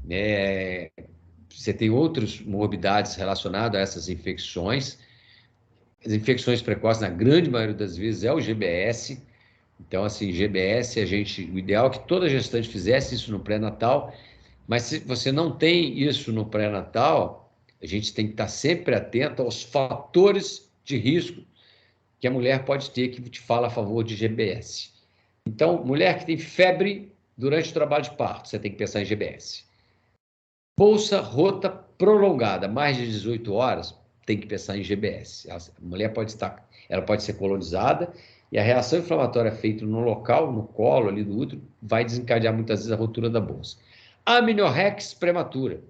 né? Você tem outras morbidades relacionadas a essas infecções. As infecções precoces, na grande maioria das vezes, é o GBS. Então, assim, GBS, o ideal é que toda gestante fizesse isso no pré-natal, mas se você não tem isso no pré-natal, a gente tem que estar sempre atento aos fatores de risco que a mulher pode ter, que te fala a favor de GBS. Então, mulher que tem febre durante o trabalho de parto, você tem que pensar em GBS. Bolsa rota prolongada, mais de 18 horas, tem que pensar em GBS. A mulher ela pode ser colonizada e a reação inflamatória feita no local, no colo ali do útero, vai desencadear muitas vezes a rotura da bolsa. Amniorrex prematura,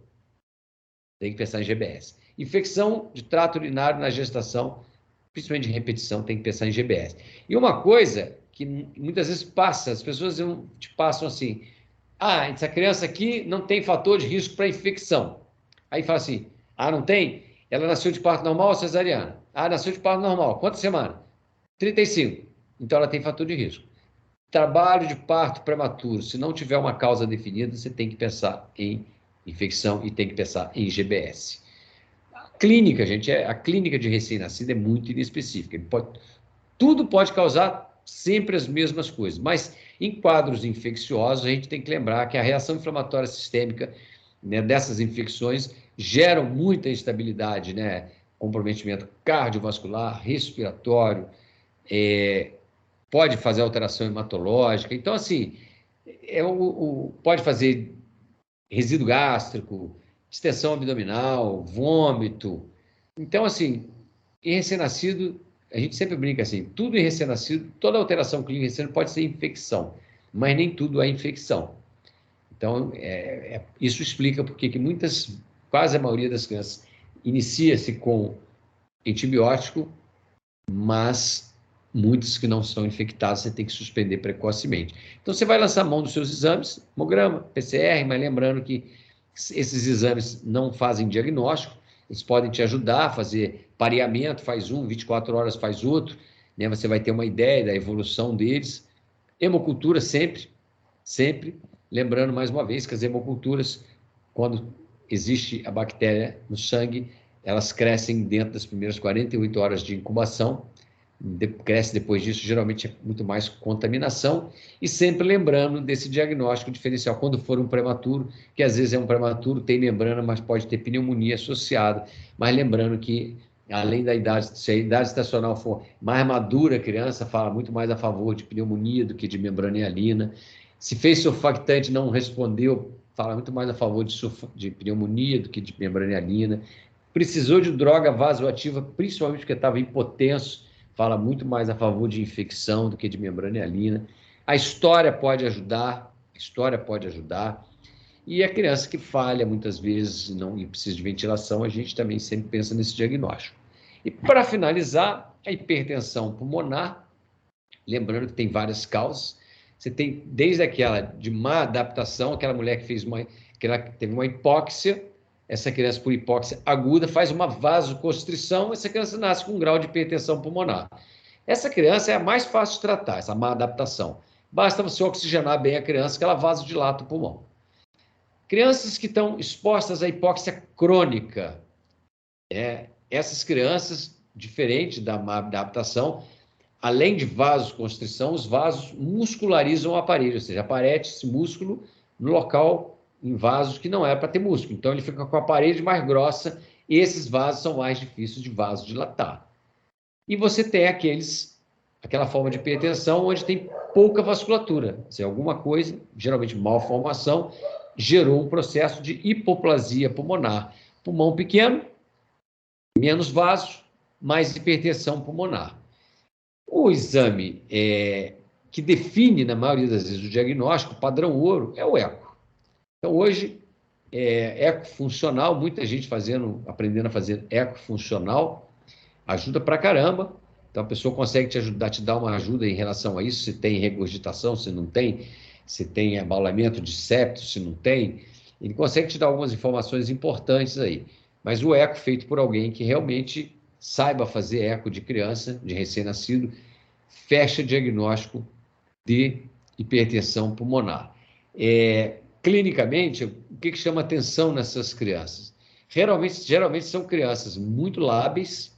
tem que pensar em GBS. Infecção de trato urinário na gestação, principalmente de repetição, tem que pensar em GBS. E uma coisa que muitas vezes passa, as pessoas te passam assim, essa criança aqui não tem fator de risco para infecção. Aí fala assim, não tem? Ela nasceu de parto normal ou cesariana? Nasceu de parto normal. Quantas semanas? 35. Então ela tem fator de risco. Trabalho de parto prematuro, se não tiver uma causa definida, você tem que pensar em infecção e tem que pensar em GBS. A clínica, gente, a clínica de recém-nascido é muito inespecífica. Tudo pode causar sempre as mesmas coisas. Mas em quadros infecciosos, a gente tem que lembrar que a reação inflamatória sistêmica, né, dessas infecções geram muita instabilidade, né? Comprometimento cardiovascular, respiratório, pode fazer alteração hematológica. Então, assim, pode fazer resíduo gástrico, distensão abdominal, vômito. Então, assim, em recém-nascido, a gente sempre brinca assim, tudo em recém-nascido, toda alteração clínica em recém-nascido pode ser infecção, mas nem tudo é infecção. Então, isso explica porque que quase a maioria das crianças inicia-se com antibiótico, mas muitos que não são infectados você tem que suspender precocemente. Então, você vai lançar mão dos seus exames, hemograma, PCR, mas lembrando que esses exames não fazem diagnóstico, eles podem te ajudar a fazer pareamento, faz um, 24 horas faz outro, né? Você vai ter uma ideia da evolução deles. Hemocultura sempre, lembrando mais uma vez que as hemoculturas, quando existe a bactéria no sangue, elas crescem dentro das primeiras 48 horas de incubação, cresce depois disso, geralmente é muito mais contaminação, e sempre lembrando desse diagnóstico diferencial, quando for um prematuro, que às vezes é um prematuro, tem membrana, mas pode ter pneumonia associada, mas lembrando que, além da idade, se a idade estacional for mais madura, a criança fala muito mais a favor de pneumonia do que de membrana hialina. Se fez surfactante e não respondeu, fala muito mais a favor de pneumonia do que de membrana hialina. Precisou de droga vasoativa, principalmente porque estava hipotenso, fala muito mais a favor de infecção do que de membrana hialina. A história pode ajudar, E a criança que falha muitas vezes e precisa de ventilação, a gente também sempre pensa nesse diagnóstico. E para finalizar, a hipertensão pulmonar, lembrando que tem várias causas. Você tem desde aquela de má adaptação, aquela mulher que teve uma hipóxia, essa criança por hipóxia aguda faz uma vasoconstrição, essa criança nasce com um grau de hipertensão pulmonar. Essa criança é a mais fácil de tratar, essa má adaptação. Basta você oxigenar bem a criança que ela vasodilata o pulmão. Crianças que estão expostas à hipóxia crônica, essas crianças, diferente da má adaptação, além de vasoconstrição, os vasos muscularizam o aparelho, ou seja, aparece esse músculo no local, em vasos que não é para ter músculo. Então, ele fica com a parede mais grossa e esses vasos são mais difíceis de vasodilatar. E você tem aquela forma de hipertensão onde tem pouca vasculatura. Se alguma coisa, geralmente malformação, gerou um processo de hipoplasia pulmonar. Pulmão pequeno, menos vasos, mais hipertensão pulmonar. O exame que define, na maioria das vezes, o diagnóstico, o padrão ouro, é o eco. Então, hoje, eco funcional, muita gente aprendendo a fazer eco funcional, ajuda pra caramba. Então, a pessoa consegue te dar uma ajuda em relação a isso, se tem regurgitação, se não tem, se tem abaulamento de septo, se não tem. Ele consegue te dar algumas informações importantes aí. Mas o eco feito por alguém que realmente saiba fazer eco de criança, de recém-nascido, fecha diagnóstico de hipertensão pulmonar. Clinicamente, o que chama atenção nessas crianças? Geralmente são crianças muito lábeis,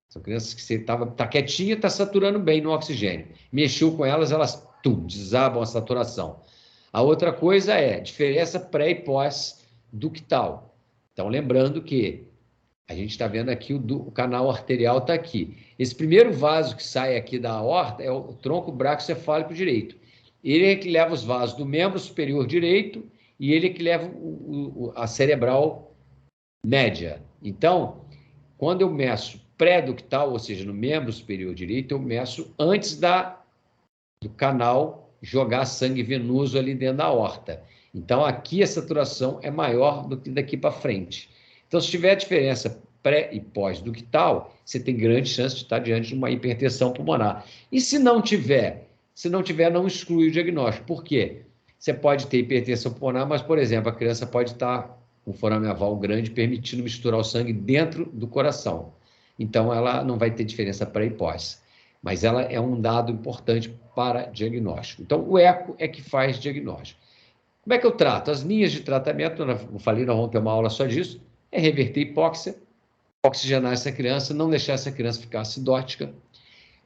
são crianças que você está quietinha, está saturando bem no oxigênio. Mexeu com elas desabam a saturação. A outra coisa é diferença pré e pós-ductal. Então, lembrando que a gente está vendo aqui o canal arterial está aqui. Esse primeiro vaso que sai aqui da aorta é o tronco bracocefálico direito. Ele é que leva os vasos do membro superior direito e ele é que leva a cerebral média. Então, quando eu meço pré-ductal, ou seja, no membro superior direito, eu meço antes do canal jogar sangue venoso ali dentro da aorta. Então, aqui a saturação é maior do que daqui para frente. Então, se tiver diferença pré e pós-ductal, você tem grande chance de estar diante de uma hipertensão pulmonar. E se não tiver, não exclui o diagnóstico. Por quê? Você pode ter hipertensão pulmonar, mas, por exemplo, a criança pode estar com um forame aval grande, permitindo misturar o sangue dentro do coração. Então, ela não vai ter diferença pré e pós. Mas ela é um dado importante para diagnóstico. Então, o eco é que faz diagnóstico. Como é que eu trato? As linhas de tratamento, eu falei, nós vamos ter uma aula só disso, é reverter hipóxia, oxigenar essa criança, não deixar essa criança ficar acidótica,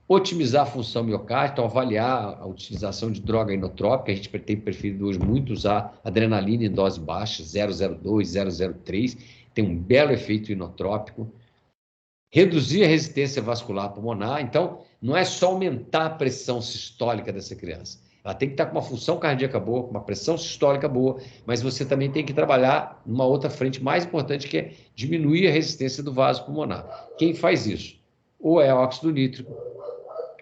otimizar a função miocárdica, então avaliar a utilização de droga inotrópica. A gente tem preferido hoje muito usar adrenalina em dose baixa, 0,02, 0,03, tem um belo efeito inotrópico. Reduzir a resistência vascular pulmonar, então não é só aumentar a pressão sistólica dessa criança, ela tem que estar com uma função cardíaca boa, com uma pressão sistólica boa, mas você também tem que trabalhar numa outra frente mais importante, que é diminuir a resistência do vaso pulmonar. Quem faz isso? Ou é óxido nítrico,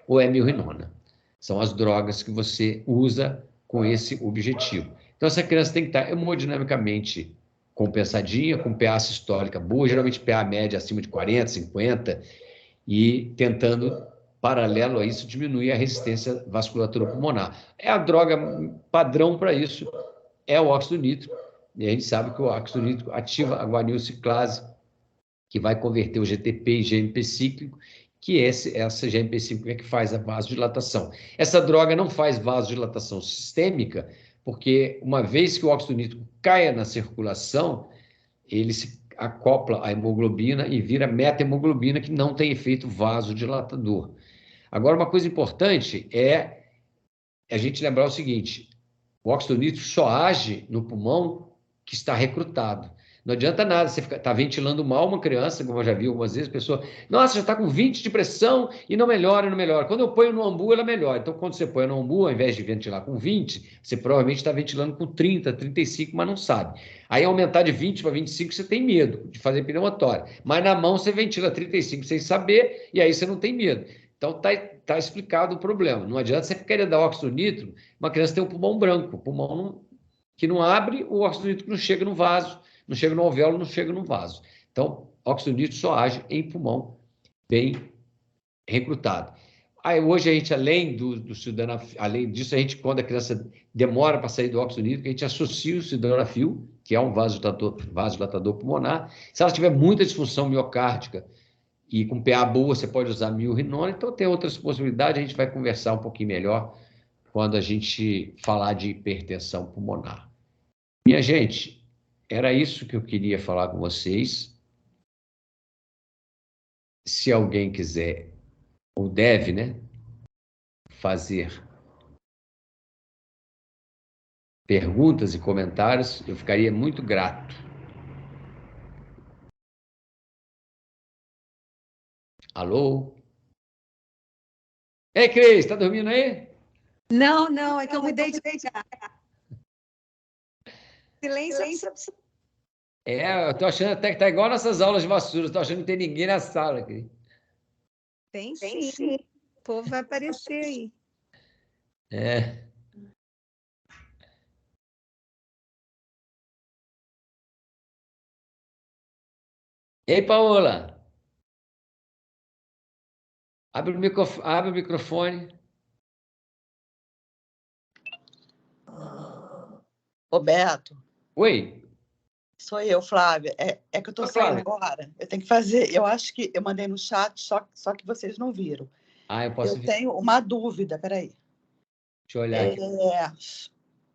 ou é milrinona. São as drogas que você usa com esse objetivo. Então, essa criança tem que estar hemodinamicamente compensadinha, com PA sistólica boa, geralmente PA média acima de 40, 50, e tentando, paralelo a isso, diminuir a resistência vasculatura pulmonar. É a droga padrão para isso, é o óxido nítrico, e a gente sabe que o óxido nítrico ativa a guanilciclase, que vai converter o GTP em GMP cíclico, que essa GMP cíclica é que faz a vasodilatação. Essa droga não faz vasodilatação sistêmica, porque uma vez que o óxido nítrico caia na circulação, ele se acopla à hemoglobina e vira meta-hemoglobina, que não tem efeito vasodilatador. Agora, uma coisa importante é a gente lembrar o seguinte: o óxido nítrico só age no pulmão que está recrutado. Não adianta nada você estar ventilando mal uma criança, como eu já vi algumas vezes, a pessoa, nossa, já está com 20 de pressão e não melhora, não melhora. Quando eu ponho no ambu, ela melhora. Então, quando você põe no ambu, ao invés de ventilar com 20, você provavelmente está ventilando com 30, 35, mas não sabe. Aí, aumentar de 20 para 25, você tem medo de fazer pneumotória. Mas na mão, você ventila 35 sem saber, e aí você não tem medo. Então, tá explicado o problema. Não adianta você querer dar óxido nítrico, uma criança tem um pulmão branco, pulmão que não abre, o óxido nítrico não chega no vaso, não chega no alvéolo, não chega no vaso. Então, óxido nítrico só age em pulmão bem recrutado. Aí, hoje, a gente, além além disso, a gente, quando a criança demora para sair do óxido nítrico, a gente associa o sildenafil, que é um vasodilatador pulmonar. Se ela tiver muita disfunção miocárdica e com PA boa, você pode usar milrinona. Então, tem outras possibilidades, a gente vai conversar um pouquinho melhor quando a gente falar de hipertensão pulmonar. Minha gente, era isso que eu queria falar com vocês. Se alguém quiser, ou deve, né, fazer perguntas e comentários, eu ficaria muito grato. Alô? Ei, Cris, está dormindo aí? Não, não, é que eu mudei de lugar. Silêncio absoluto. Eu tô achando até que tá igual nessas aulas de vassoura, tô achando que não tem ninguém na sala aqui. Tem sim. O povo vai aparecer aí. Ei, Paola. Abre o microfone. Roberto. Oi. Sou eu, Flávia. É que eu estou saindo agora. Eu tenho que fazer. Eu acho que eu mandei no chat, só que vocês não viram. Eu posso ver. Tenho uma dúvida, peraí. Deixa eu olhar aqui.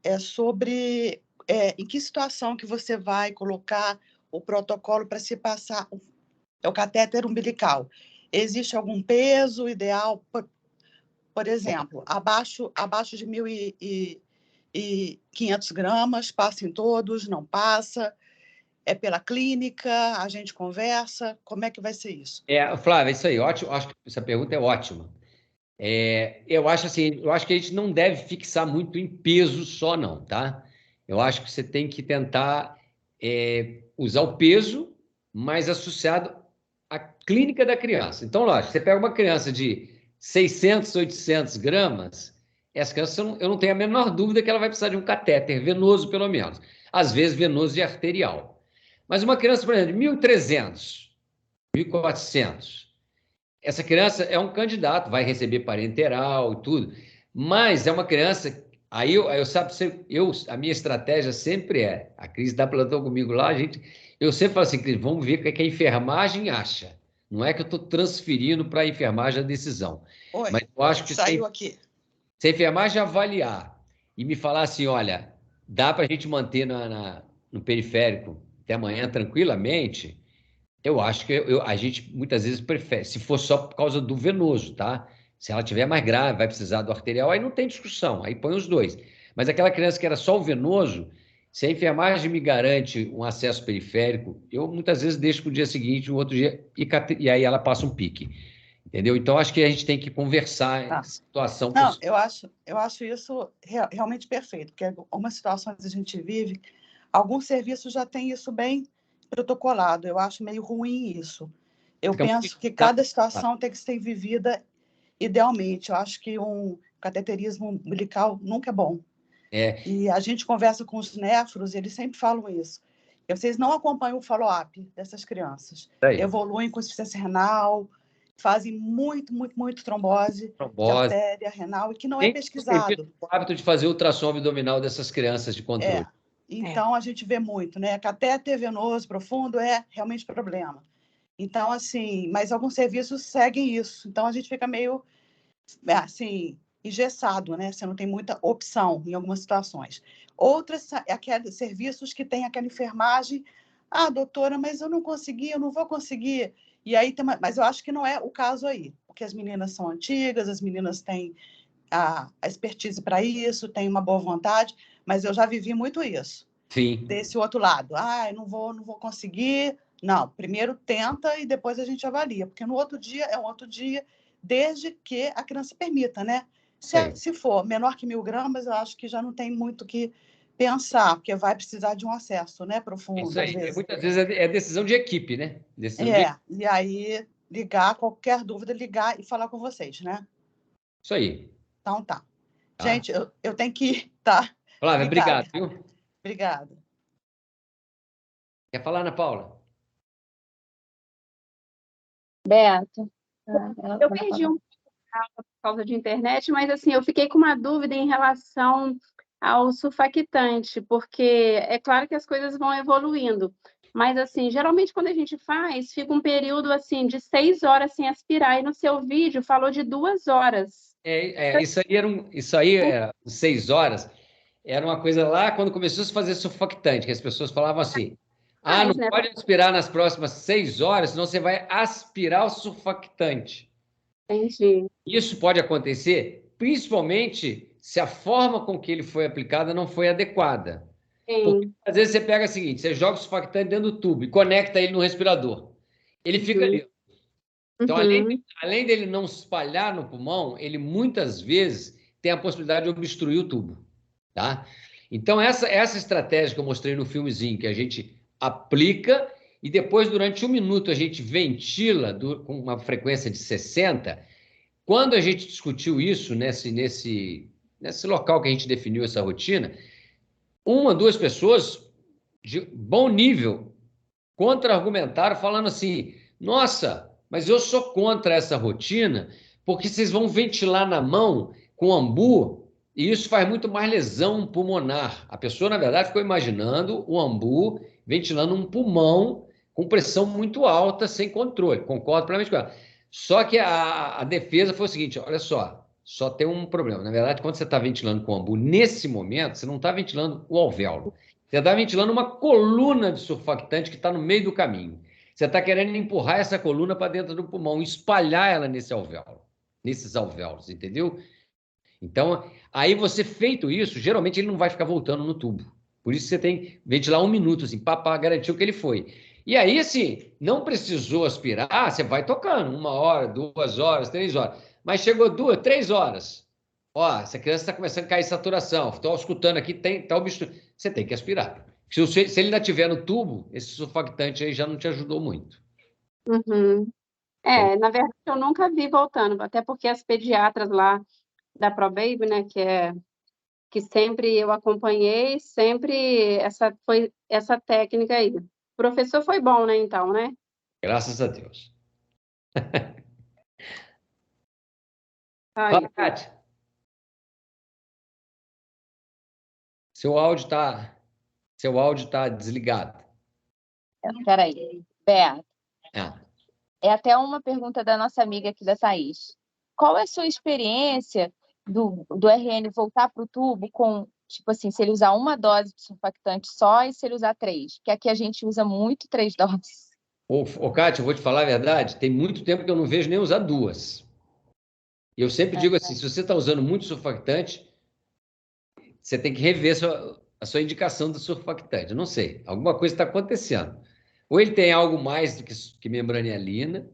É sobre em que situação que você vai colocar o protocolo para se passar o catéter umbilical. Existe algum peso ideal? Por exemplo, abaixo de 1.500 gramas, passa em todos, não passa? É pela clínica, a gente conversa? Como é que vai ser isso? Flávia, isso aí, ótimo. Acho que essa pergunta é ótima. Eu acho que a gente não deve fixar muito em peso só, não, tá? Eu acho que você tem que tentar usar o peso, mas associado à clínica da criança. Então, lógico, você pega uma criança de 600, 800 gramas, essa criança, eu não tenho a menor dúvida que ela vai precisar de um catéter venoso, pelo menos. Às vezes, venoso e arterial. Mas uma criança, por exemplo, de 1.300, 1.400, essa criança é um candidato, vai receber parenteral e tudo, mas é uma criança. Aí a minha estratégia sempre a Cris dá plantão comigo lá, eu sempre falo assim, Cris, vamos ver o que a enfermagem acha. Não é que eu estou transferindo para a enfermagem a decisão. Oi, mas eu acho que saiu aqui. Se a enfermagem avaliar e me falar assim, olha, dá para a gente manter no periférico até amanhã tranquilamente, eu acho que a gente muitas vezes prefere, se for só por causa do venoso, tá? Se ela tiver mais grave, vai precisar do arterial, aí não tem discussão, aí põe os dois. Mas aquela criança que era só o venoso, se a enfermagem me garante um acesso periférico, eu muitas vezes deixo para o dia seguinte, no outro dia, e aí ela passa um pique. Entendeu? Então, acho que a gente tem que conversar Tá. situação Não, por... eu acho isso realmente perfeito, porque algumas situações a gente vive, alguns serviços já têm isso bem protocolado. Eu acho meio ruim isso. Eu Fica muito penso que cada situação tem que ser vivida idealmente. Eu acho que um cateterismo umbilical nunca é bom. É, E a gente conversa com os nefros, eles sempre falam isso. Que vocês não acompanham o follow-up dessas crianças. aí. Evoluem com insuficiência renal, fazem muito trombose de Trombose. artéria renal, e que não é Nem pesquisado. o hábito de fazer ultrassom abdominal dessas crianças de controle. Então, a gente vê muito, né? Catéter venoso profundo é realmente problema. Então, assim, mas alguns serviços seguem isso. Então, a gente fica meio, assim, engessado, né? Você não tem muita opção em algumas situações. Outras, aqueles serviços que tem aquela enfermagem. Ah, doutora, mas eu não consegui, eu não vou conseguir. E aí, mas eu acho que não é o caso aí, porque as meninas são antigas, as meninas têm a expertise para isso, têm uma boa vontade, mas eu já vivi muito isso. Sim. Desse outro lado. Ah, eu não vou conseguir. Não, primeiro tenta e depois a gente avalia, porque no outro dia é um outro dia, desde que a criança permita, né? Se for menor que 1.000 gramas, eu acho que já não tem muito o que pensar, porque vai precisar de um acesso, né, profundo, Isso aí. às vezes. Muitas vezes é decisão de equipe, né? Decisão de... E aí ligar, qualquer dúvida, ligar e falar com vocês, né? Isso aí. Então tá. Tá. Gente, eu tenho que ir, tá? Flávia, obrigado, viu? Obrigada. Quer falar, Ana Paula? Beto. Eu perdi um pouco por causa de internet, mas assim, eu fiquei com uma dúvida em relação ao surfactante, porque é claro que as coisas vão evoluindo, mas assim, geralmente quando a gente faz, fica um período assim de 6 horas sem aspirar, e no seu vídeo falou de 2 horas. Isso aí era 6 horas, era uma coisa lá quando começou a se fazer surfactante, que as pessoas falavam assim: ah, não Mas, né? pode aspirar nas próximas 6 horas, senão você vai aspirar o surfactante. Entendi. Isso pode acontecer, principalmente se a forma com que ele foi aplicado não foi adequada. Porque Sim. às vezes você pega o seguinte: você joga o surfactante dentro do tubo e conecta ele no respirador. Ele fica ali. Então, além dele não espalhar no pulmão, ele muitas vezes tem a possibilidade de obstruir o tubo, tá? Então, essa estratégia que eu mostrei no filmezinho, que a gente aplica e depois, durante 1 minuto, a gente ventila com uma frequência de 60. Quando a gente discutiu isso nesse local que a gente definiu essa rotina, 1, 2 pessoas de bom nível contra-argumentaram falando assim: nossa, mas eu sou contra essa rotina porque vocês vão ventilar na mão com ambu e isso faz muito mais lesão pulmonar. A pessoa, na verdade, ficou imaginando o ambu ventilando um pulmão com pressão muito alta, sem controle. Concordo plenamente com ela. Só que a defesa foi o seguinte: olha só tem um problema. Na verdade, quando você está ventilando com ambu, nesse momento, você não está ventilando o alvéolo. Você está ventilando uma coluna de surfactante que está no meio do caminho. Você está querendo empurrar essa coluna para dentro do pulmão, espalhar ela nesses alvéolos, entendeu? Então, aí você feito isso, geralmente ele não vai ficar voltando no tubo. Por isso você tem que ventilar 1 minuto, assim, para garantir o que ele foi. E aí, assim, não precisou aspirar, você vai tocando 1 hora, 2 horas, 3 horas. Mas chegou 2, 3 horas. Ó, essa criança está começando a cair saturação. Estou escutando aqui, está obstruindo. Você tem que aspirar. Se ele ainda estiver no tubo, esse surfactante aí já não te ajudou muito. Na verdade, eu nunca vi voltando, até porque as pediatras lá da ProBaby, né, que sempre eu acompanhei, sempre foi essa técnica aí. O professor foi bom, né, então, né? Graças a Deus. Aí. Fala, Kátia. Seu áudio está desligado. Peraí, Beto. É até uma pergunta da nossa amiga aqui, da Thaís. Qual é a sua experiência do RN voltar para o tubo com, tipo assim, se ele usar 1 dose de surfactante só e se ele usar 3? Porque aqui a gente usa muito 3 doses. Kátia, eu vou te falar a verdade, tem muito tempo que eu não vejo nem usar 2. E eu sempre digo assim, se você está usando muito surfactante, você tem que rever a sua indicação do surfactante. Eu não sei, alguma coisa está acontecendo. Ou ele tem algo mais do que membrana hialina,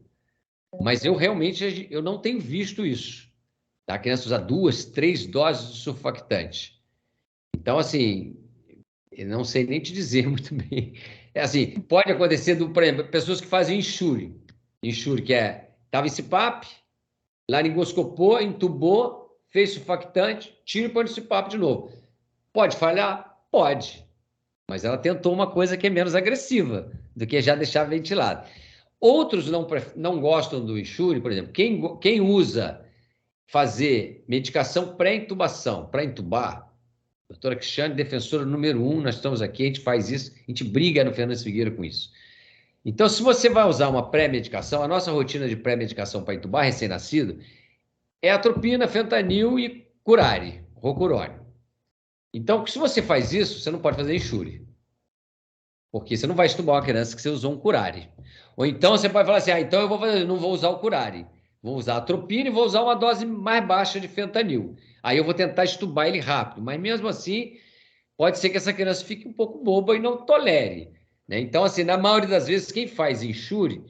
mas eu realmente não tenho visto isso. Tá? A criança usa 2, 3 doses de surfactante. Então, assim, eu não sei nem te dizer muito bem. É assim, pode acontecer, por exemplo, pessoas que fazem enxure. Enxure, que estava em CPAP, laringoscopou, entubou, fez surfactante, tira e põe no CPAP de novo. Pode falhar? Pode. Mas ela tentou uma coisa que é menos agressiva do que já deixar ventilado. Outros não gostam do enxure, por exemplo, quem usa fazer medicação pré-intubação, para intubar, doutora Cristiane, defensora número 1, nós estamos aqui, a gente faz isso, a gente briga no Fernandes Figueira com isso. Então, se você vai usar uma pré-medicação, a nossa rotina de pré-medicação para intubar recém-nascido é atropina, fentanil e curare, rocurônio. Então, se você faz isso, você não pode fazer enxure. Porque você não vai intubar uma criança que você usou um curare. Ou então você pode falar assim, então eu não vou usar o curare. Vou usar a atropina e vou usar uma dose mais baixa de fentanil. Aí eu vou tentar estubar ele rápido. Mas mesmo assim, pode ser que essa criança fique um pouco boba e não tolere. Né? Então, assim, na maioria das vezes, quem faz enxure,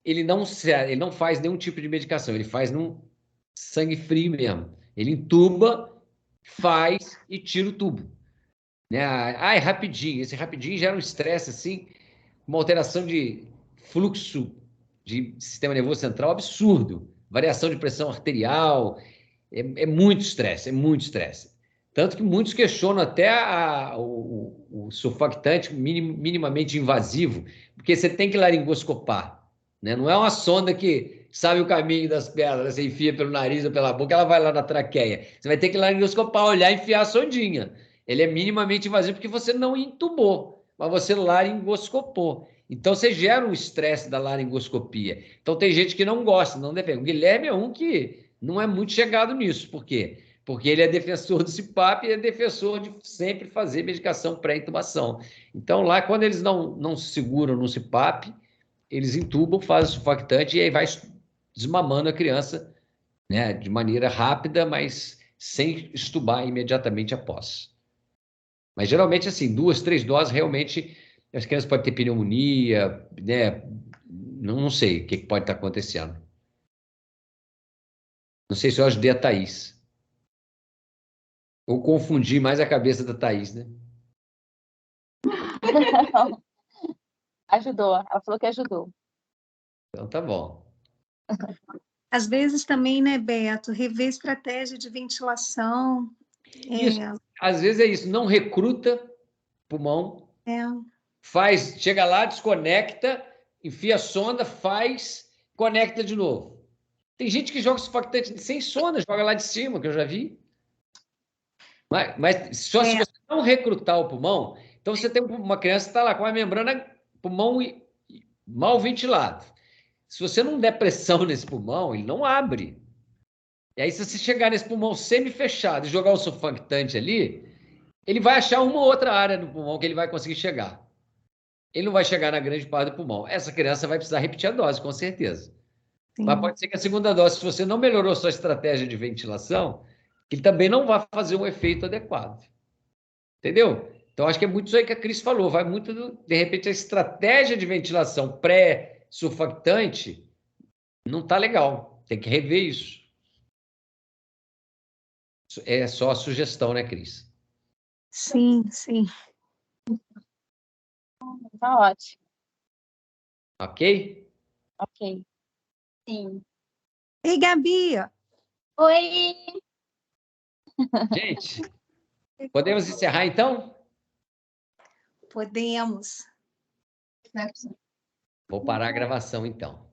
ele não faz nenhum tipo de medicação. Ele faz num sangue frio mesmo. Ele entuba, faz e tira o tubo. Né? É rapidinho. Esse rapidinho gera um estresse, assim, uma alteração de fluxo de sistema nervoso central absurdo. Variação de pressão arterial. É muito estresse, é muito estresse. Tanto que muitos questionam até o surfactante minimamente invasivo, porque você tem que laringoscopar. Né? Não é uma sonda que sabe o caminho das pedras, você enfia pelo nariz ou pela boca, ela vai lá na traqueia. Você vai ter que laringoscopar, olhar e enfiar a sondinha. Ele é minimamente invasivo porque você não entubou, mas você laringoscopou. Então, você gera um estresse da laringoscopia. Então, tem gente que não gosta, não defende. O Guilherme é um que não é muito chegado nisso. Por quê? Porque ele é defensor do CPAP e é defensor de sempre fazer medicação pré-intubação. Então, lá, quando eles não se seguram no CPAP, eles intubam, fazem surfactante e aí vai desmamando a criança, né, de maneira rápida, mas sem estubar imediatamente após. Mas, geralmente, assim, 2, 3 doses, realmente, as crianças podem ter pneumonia, né? Não sei o que pode estar acontecendo. Não sei se eu ajudei a Thaís. Ou confundi mais a cabeça da Thaís, né? Ajudou. Ela falou que ajudou. Então, tá bom. Às vezes também, né, Beto, rever estratégia de ventilação. Isso, às vezes é isso, não recruta pulmão, chega lá, desconecta, enfia a sonda, conecta de novo. Tem gente que joga surfactante sem sonda, joga lá de cima, que eu já vi. Mas só se você não recrutar o pulmão, então você tem uma criança que está lá com a membrana, pulmão mal ventilado. Se você não der pressão nesse pulmão, ele não abre. E aí, se você chegar nesse pulmão semi-fechado e jogar o surfactante ali, ele vai achar uma ou outra área do pulmão que ele vai conseguir chegar. Ele não vai chegar na grande parte do pulmão. Essa criança vai precisar repetir a dose, com certeza. Sim. Mas pode ser que a segunda dose, se você não melhorou sua estratégia de ventilação, ele também não vai fazer um efeito adequado. Entendeu? Então, acho que é muito isso aí que a Cris falou. Vai muito, de repente, a estratégia de ventilação pré-surfactante não está legal. Tem que rever isso. É só a sugestão, né, Cris? Sim, sim. Tá ótimo. Ok? Ok. Sim. Ei, Gabi! Oi! Gente, podemos encerrar, então? Podemos. Vou parar a gravação, então.